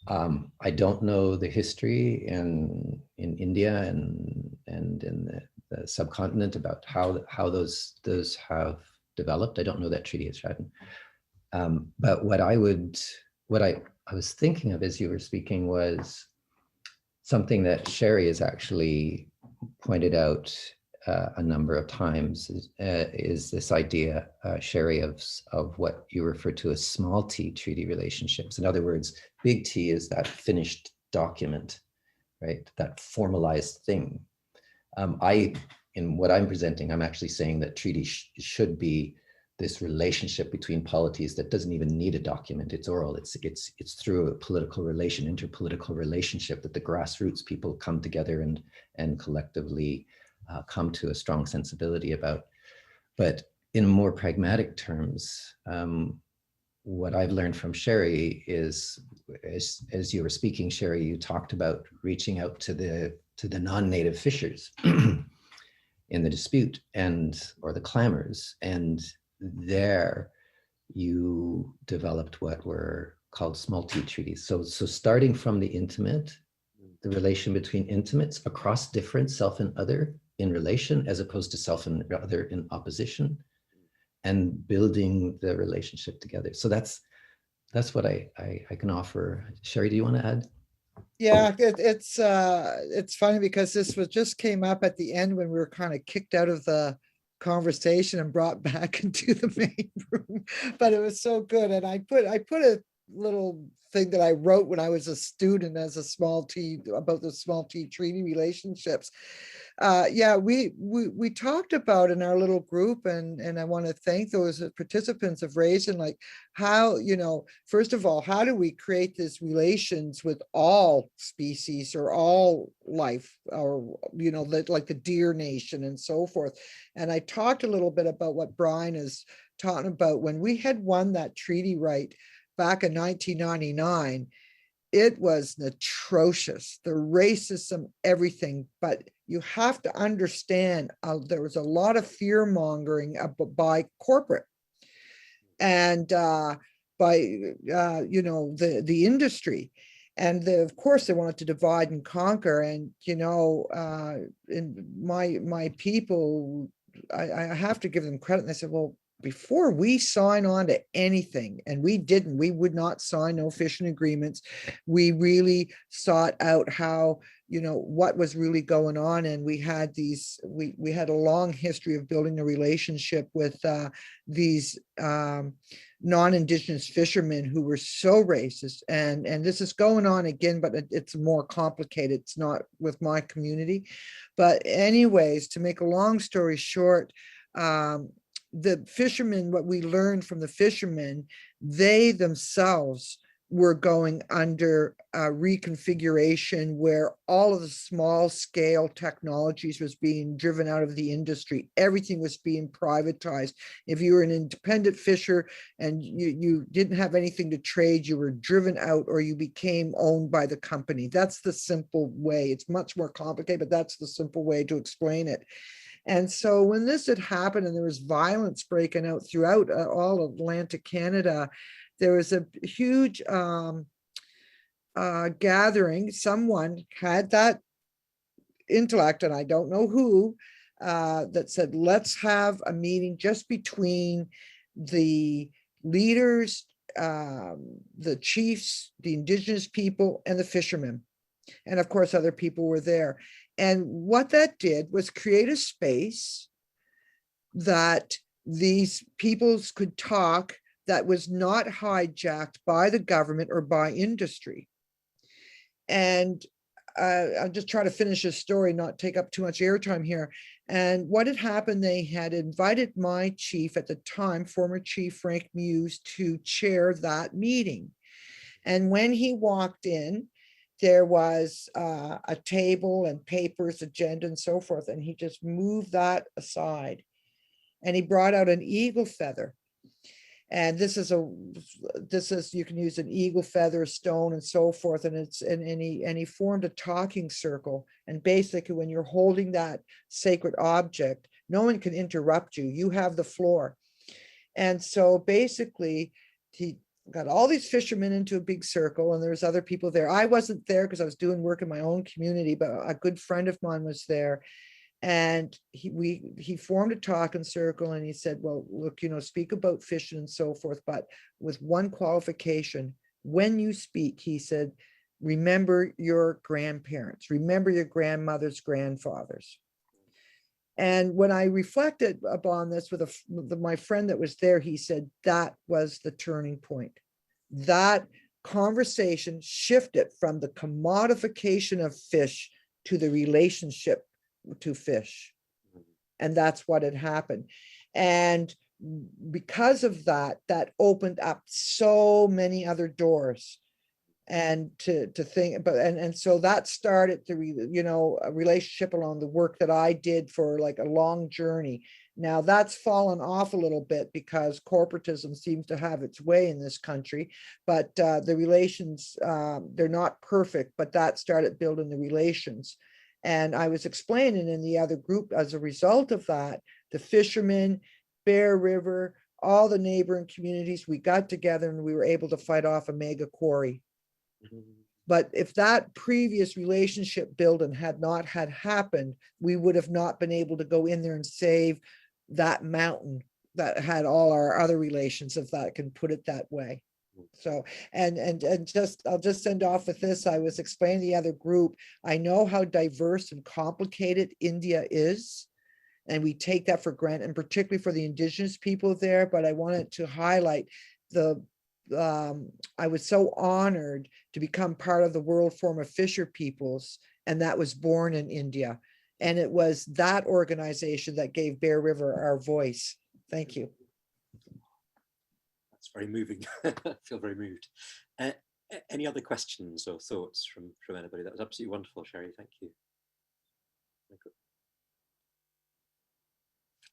S2: I don't know the history in India and in the subcontinent about how those have developed. I don't know that treaty has happened. But what I was thinking of as you were speaking was something that Sherry has actually pointed out a number of times, is this idea, Sherry, of what you refer to as small t treaty relationships. In other words, big T is that finished document, right? That formalized thing. In what I'm presenting, I'm actually saying that treaty should be this relationship between polities that doesn't even need a document. It's oral. It's through a political relation, interpolitical relationship, that the grassroots people come together and collectively come to a strong sensibility about. But in more pragmatic terms, what I've learned from Sherry is, as you were speaking, Sherry, you talked about reaching out to the non-native fishers in the dispute or the clamors, and there you developed what were called small T treaties. So starting from the intimate, the relation between intimates across different self and other in relation, as opposed to self and other in opposition, and building the relationship together. So that's what I can offer. Sherry, do you want to add?
S3: Yeah, it's funny because this was just came up at the end when we were kind of kicked out of the conversation and brought back into the main room, but it was so good. And I put a little thing that I wrote when I was a student as a small T about the small T treaty relationships. Yeah, we talked about in our little group, and I want to thank those participants of raising like how, first of all, how do we create these relations with all species or all life, or like the deer nation and so forth. And I talked a little bit about what Brian is talking about. When we had won that treaty right back in 1999, it was atrocious, the racism, everything. But you have to understand, there was a lot of fear mongering by corporate and by the industry, and of course they wanted to divide and conquer. And in my people, I have to give them credit. And they said, well, before we sign on to anything, and we would not sign no fishing agreements. We really sought out how, what was really going on. And we had we had a long history of building a relationship with these non-Indigenous fishermen who were so racist. And this is going on again, but it's more complicated. It's not with my community. But anyways, to make a long story short, the fishermen, what we learned from the fishermen, they themselves were going under a reconfiguration where all of the small scale technologies was being driven out of the industry. Everything was being privatized. If you were an independent fisher and you didn't have anything to trade, you were driven out or you became owned by the company. That's the simple way. It's much more complicated, but that's the simple way to explain it. And so when this had happened and there was violence breaking out throughout all Atlantic Canada, there was a huge gathering. Someone had that intellect, and I don't know who, that said, let's have a meeting just between the leaders, the chiefs, the Indigenous people, and the fishermen. And of course, other people were there. And what that did was create a space that these peoples could talk that was not hijacked by the government or by industry. And I'll just try to finish this story, not take up too much airtime here. And what had happened, they had invited my chief at the time, former Chief Frank Muse, to chair that meeting. And when he walked in, there was a table and papers, agenda, and so forth. And he just moved that aside. And he brought out an eagle feather. And this is you can use an eagle feather, stone, and so forth. And he formed a talking circle. And basically, when you're holding that sacred object, no one can interrupt you. You have the floor. And so basically, he got all these fishermen into a big circle, and there's other people there. I wasn't there because I was doing work in my own community, but a good friend of mine was there. And he formed a talking circle, and he said, well, look, speak about fishing and so forth, but with one qualification. When you speak, he said, remember your grandparents, remember your grandmothers, grandfathers. And when I reflected upon this with my friend that was there, he said that was the turning point. That conversation shifted from the commodification of fish to the relationship to fish. And that's what had happened. And because of that, that opened up so many other doors. and to think, but and so that started the a relationship along the work that I did for like a long journey. Now that's fallen off a little bit because corporatism seems to have its way in this country, but the relations, they're not perfect, but that started building the relations. And I was explaining in the other group, as a result of that, the fishermen, Bear River, all the neighboring communities, we got together and we were able to fight off a mega quarry. But if that previous relationship building had not had happened, we would have not been able to go in there and save that mountain that had all our other relations, if that can put it that way. So, and just, I'll just send off with this. I was explaining to the other group, I know how diverse and complicated India is, and we take that for granted, and particularly for the indigenous people there, but I wanted to highlight I was so honored to become part of the World Forum of Fisher Peoples, and that was born in India. And it was that organization that gave Bear River our voice. Thank you.
S1: That's very moving. I feel very moved. Any other questions or thoughts from anybody? That was absolutely wonderful, Sherry. Thank you.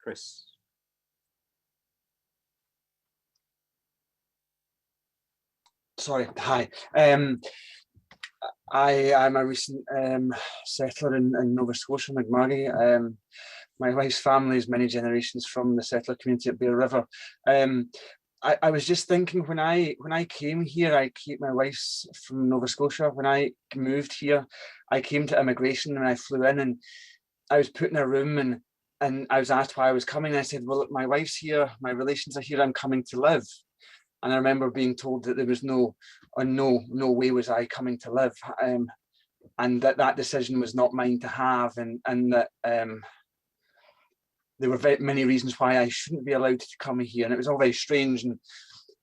S1: Chris.
S5: Sorry, hi. I'm a recent settler in Nova Scotia, Mi'kma'ki. My wife's family is many generations from the settler community at Bear River. I was just thinking, when I came here, my wife's from Nova Scotia. When I moved here, I came to immigration and I flew in, and I was put in a room, and I was asked why I was coming. And I said, well, my wife's here, my relations are here, I'm coming to live. And I remember being told that there was no way was I coming to live, and that decision was not mine to have, and that there were many reasons why I shouldn't be allowed to come here, and it was all very strange. And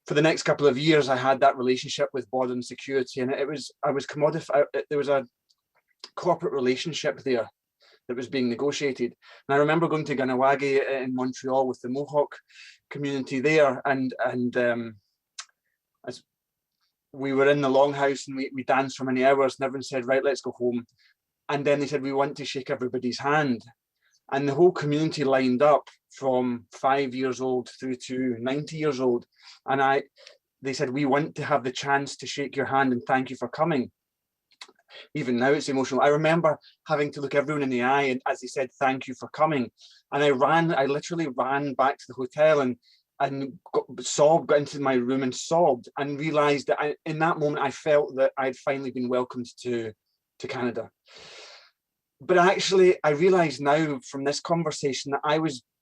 S5: for the next couple of years, I had that relationship with border and security, and I was commodified. There was a corporate relationship there that was being negotiated. And I remember going to Ganawagi in Montreal with the Mohawk community there, and as we were in the longhouse and we danced for many hours, and everyone said, right, let's go home. And then they said, we want to shake everybody's hand. And the whole community lined up from 5 years old through to 90 years old. And they said, we want to have the chance to shake your hand and thank you for coming. Even now it's emotional. I remember having to look everyone in the eye, and as they said, thank you for coming. And I literally ran back to the hotel and got into my room and sobbed, and realized that in that moment I felt that I'd finally been welcomed to Canada. But actually I realized now from this conversation that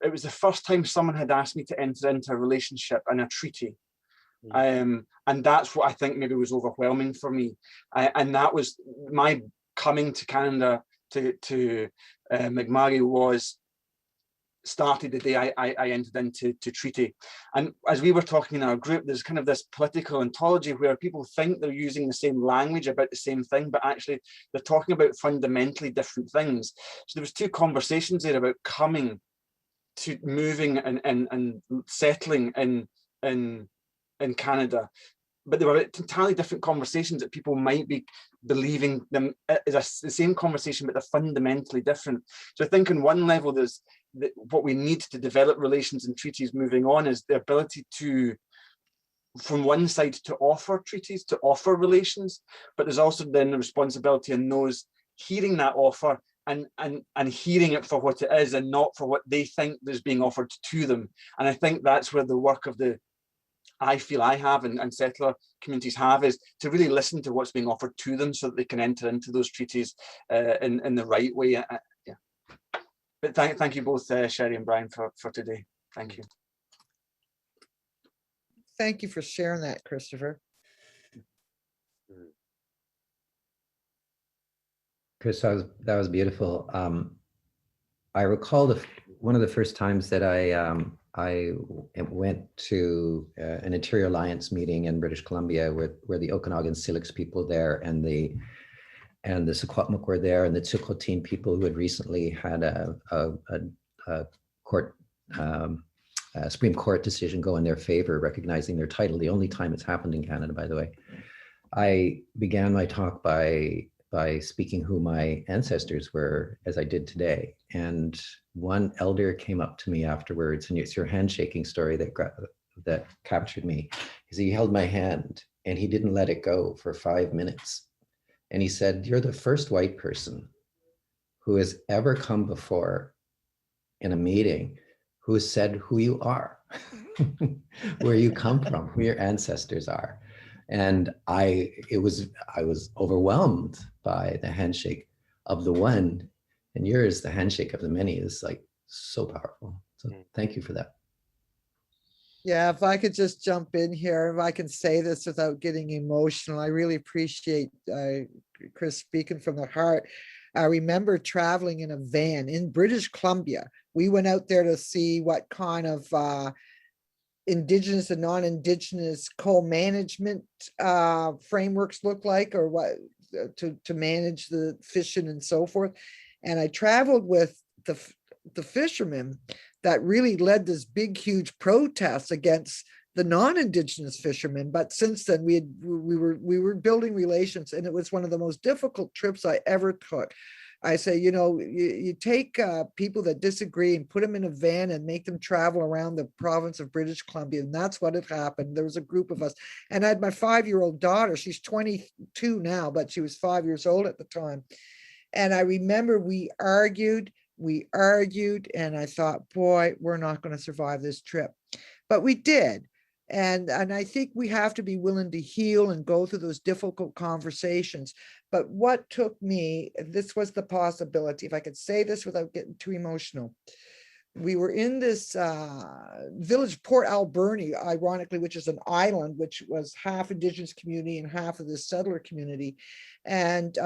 S5: it was the first time someone had asked me to enter into a relationship and a treaty. And that's what I think maybe was overwhelming for me. And that was my coming to Canada to Mi'kma'ki started the day I entered into treaty. And as we were talking in our group, there's kind of this political ontology where people think they're using the same language about the same thing, but actually they're talking about fundamentally different things. So there was two conversations there about coming to moving and settling in Canada. But there were entirely different conversations that people might be believing them is the same conversation, but they're fundamentally different. So I think on one level, there's what we need to develop relations and treaties moving on is the ability to, from one side, to offer treaties, to offer relations, but there's also then the responsibility in those hearing that offer and hearing it for what it is and not for what they think is being offered to them. And I think that's where the work of I feel I have and settler communities have, is to really listen to what's being offered to them so that they can enter into those treaties in the right way. Yeah. But thank you both, Sherry and Brian, for today. Thank you.
S3: Thank you for sharing that, Christopher.
S2: Chris, that was beautiful. I recall one of the first times that I went to an Interior Alliance meeting in British Columbia where the Okanagan Silex people there and the Secwepemc were there, and the Tsukoteen people who had recently had a Supreme Court decision go in their favor, recognizing their title. The only time it's happened in Canada, by the way. I began my talk by speaking who my ancestors were, as I did today. And one elder came up to me afterwards, and it's your handshaking story that captured me. He held my hand and he didn't let it go for 5 minutes. And he said, "You're the first white person who has ever come before in a meeting who has said who you are, where you come from, who your ancestors are." And I was overwhelmed by the handshake of the one, and yours, the handshake of the many, is like so powerful. So thank you for that.
S3: Yeah, if I could just jump in here, if I can say this without getting emotional, I really appreciate Chris speaking from the heart. I remember traveling in a van in British Columbia. We went out there to see what kind of Indigenous and non-Indigenous co-management frameworks look like, or what to manage the fishing and so forth. And I traveled with the fishermen that really led this big, huge protest against the non-Indigenous fishermen. But since then, we were building relations, and it was one of the most difficult trips I ever took. I say, you take people that disagree and put them in a van and make them travel around the province of British Columbia. And that's what had happened. There was a group of us. And I had my 5-year-old daughter. She's 22 now, but she was 5 years old at the time. And I remember we argued, and I thought, boy, we're not going to survive this trip. But we did. And I think we have to be willing to heal and go through those difficult conversations. But what took me, this was the possibility, if I could say this without getting too emotional. We were in this village, Port Alberni, ironically, which is an island, which was half Indigenous community and half of the settler community. And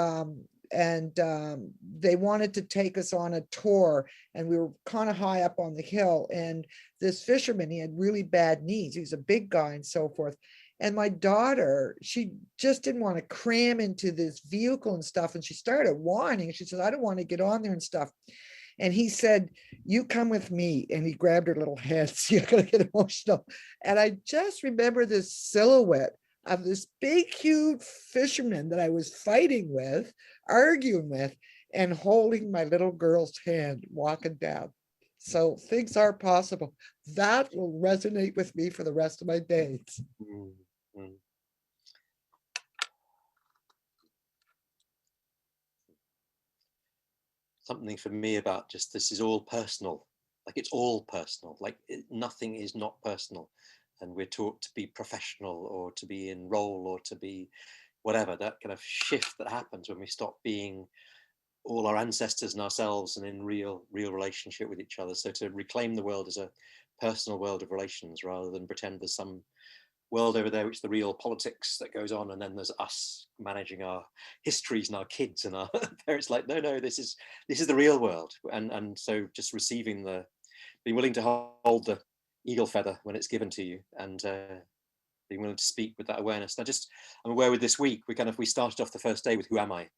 S3: they wanted to take us on a tour, and we were kind of high up on the hill. And this fisherman, he had really bad knees. He was a big guy and so forth. And my daughter, she just didn't want to cram into this vehicle and stuff. And she started whining. She said, "I don't want to get on there and stuff." And he said, "You come with me." And he grabbed her little hands. You're going to get emotional. And I just remember this silhouette of this big, huge fisherman that I was fighting with, arguing with, and holding my little girl's hand, walking down. So things are possible. That will resonate with me for the rest of my days.
S1: Mm-hmm. Something for me about just this is all personal. Like it's all personal. Like nothing is not personal. And we're taught to be professional or to be in role or to be whatever. That kind of shift that happens when we stop being all our ancestors and ourselves and in real relationship with each other. So to reclaim the world as a personal world of relations rather than pretend there's some world over there which is the real politics that goes on, and then there's us managing our histories and our kids and our parents. Like no, this is the real world. And so just receiving being willing to hold the eagle feather when it's given to you, and being willing to speak with that awareness. And I'm aware with this week, we started off the first day with who am I?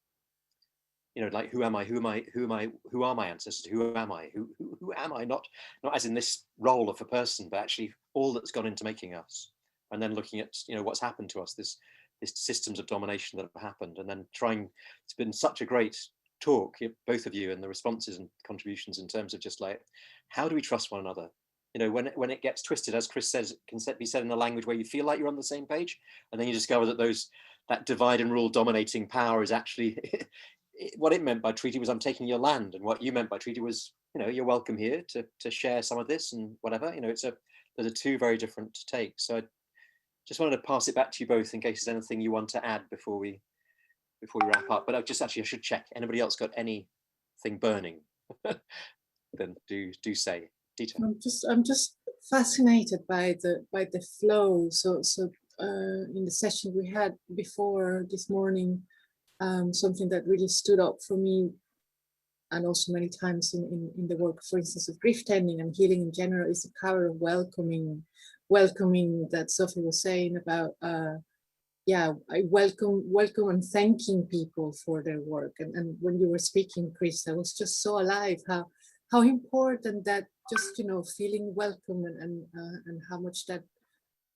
S1: Like who am I? Who are my ancestors? Who am I? Who am I? Not as in this role of a person, but actually all that's gone into making us. And then looking at what's happened to us, this systems of domination that have happened, and then trying. It's been such a great talk, both of you, and the responses and contributions in terms of just like, how do we trust one another? When it gets twisted, as Chris says, it can be said in a language where you feel like you're on the same page, and then you discover that divide and rule dominating power is actually what it meant by treaty was I'm taking your land, and what you meant by treaty was you're welcome here to share some of this and whatever. There's two very different takes. So I just wanted to pass it back to you both in case there's anything you want to add before we wrap up. But I should check. Anybody else got anything burning? Then do say. Dita.
S6: I'm just fascinated by the flow. So in the session we had before this morning, something that really stood up for me, and also many times in the work, for instance, of grief tending and healing in general, is the power of welcoming that Sophie was saying about, I welcome and thanking people for their work. And when you were speaking, Chris, I was just so alive, how important that just, feeling welcome and how much that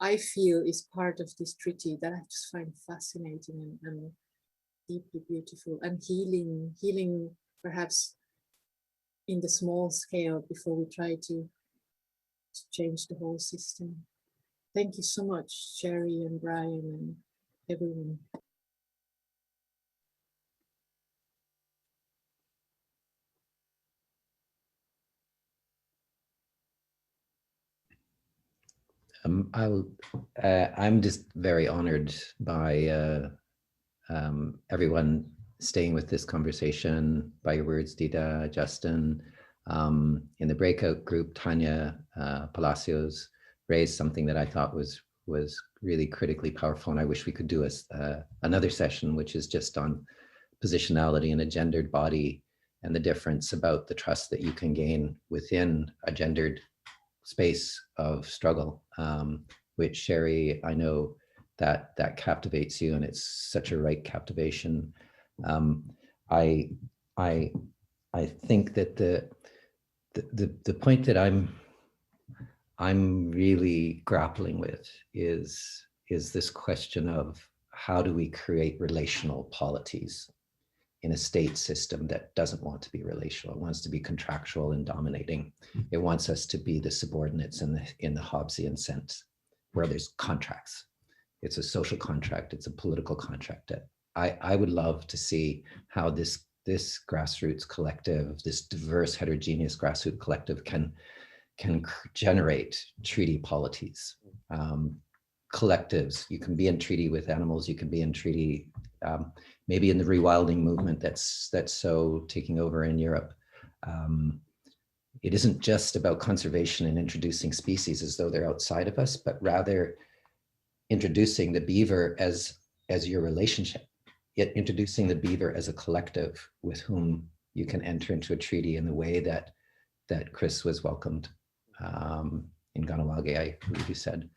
S6: I feel is part of this treaty that I just find fascinating and deeply beautiful, and healing perhaps in the small scale before we try to change the whole system. Thank you so much, Sherry and Brian and everyone.
S2: I'm just very honored by everyone staying with this conversation, by your words, Dita, Justin. In the breakout group, Tanya Palacios raised something that I thought was really critically powerful, and I wish we could do another session, which is just on positionality in a gendered body and the difference about the trust that you can gain within a gendered space of struggle, which Sherry, I know that captivates you, and it's such a right captivation. I think that the point that I'm really grappling with is this question of how do we create relational polities in a state system that doesn't want to be relational. It wants to be contractual and dominating. It wants us to be the subordinates in the Hobbesian sense, where there's contracts. It's a social contract. It's a political contract. I would love to see how this grassroots collective, this diverse, heterogeneous grassroots collective can generate treaty polities. Collectives, you can be in treaty with animals, you can be in treaty maybe in the rewilding movement that's so taking over in Europe. It isn't just about conservation and introducing species as though they're outside of us, but rather introducing the beaver as your relationship, yet introducing the beaver as a collective with whom you can enter into a treaty in the way that Chris was welcomed in Ganawage, I believe you said.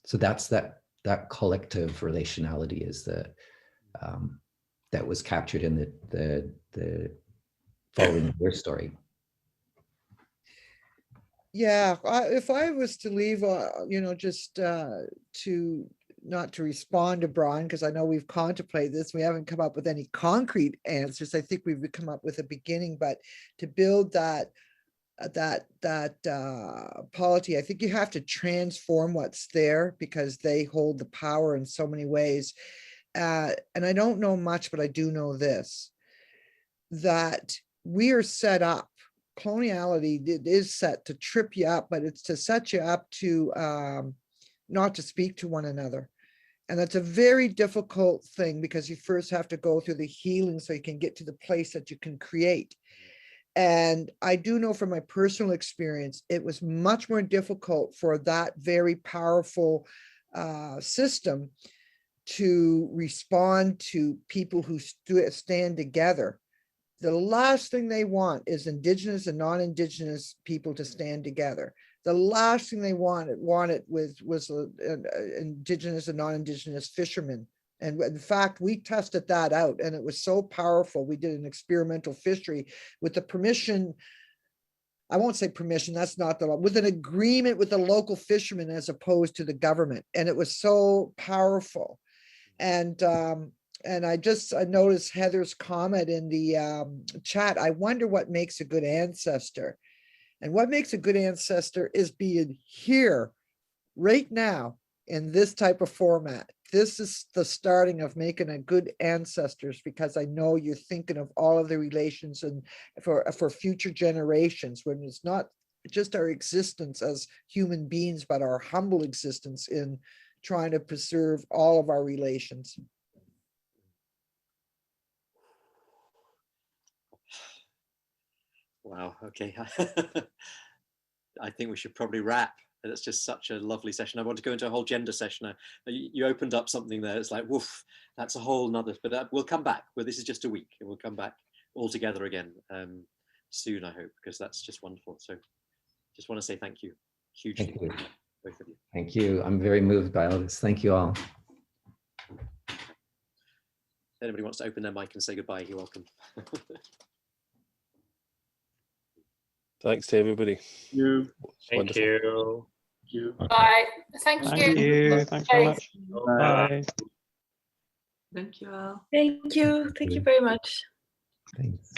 S2: So that's that collective relationality is that was captured in the following your story.
S3: Yeah, if I was to leave, just not to respond to Brian, because I know we've contemplated this, we haven't come up with any concrete answers. I think we've come up with a beginning, but to build that polity, I think you have to transform what's there because they hold the power in so many ways. And I don't know much, but I do know this, that we are set up. Coloniality is set to trip you up, but it's to set you up to not to speak to one another. And that's a very difficult thing because you first have to go through the healing so you can get to the place that you can create. And I do know from my personal experience, it was much more difficult for that very powerful system to respond to people who stand together. The last thing they want is Indigenous and non-Indigenous people to stand together. The last thing they wanted was Indigenous and non-Indigenous fishermen. And in fact, we tested that out and it was so powerful. We did an experimental fishery with the permission, I won't say permission, that's not the law, with an agreement with the local fishermen as opposed to the government. And it was so powerful. And I noticed Heather's comment in the chat. I wonder what makes a good ancestor. And what makes a good ancestor is being here right now in this type of format. This is the starting of making a good ancestors, because I know you're thinking of all of the relations and for future generations, when it's not just our existence as human beings, but our humble existence in trying to preserve all of our relations.
S1: Wow, okay. I think we should probably wrap. That's just such a lovely session. I want to go into a whole gender session. You opened up something there. It's like, woof, that's a whole nother, but we'll come back. Well, this is just a week and we'll come back all together again soon, I hope, because that's just wonderful. So just want to say thank you. Hugely.
S2: Thank you.
S1: Both of you.
S2: Thank you. I'm very moved by all this. Thank you all.
S1: If anybody wants to open their mic and say goodbye, you're welcome.
S7: Thanks to everybody.
S4: You.
S8: Thank you.
S7: you.
S8: Bye. Thank you.
S9: Thank you. Thanks very much. Bye.
S7: Thank you all.
S10: Thank you. Thank you very much.
S2: Thanks.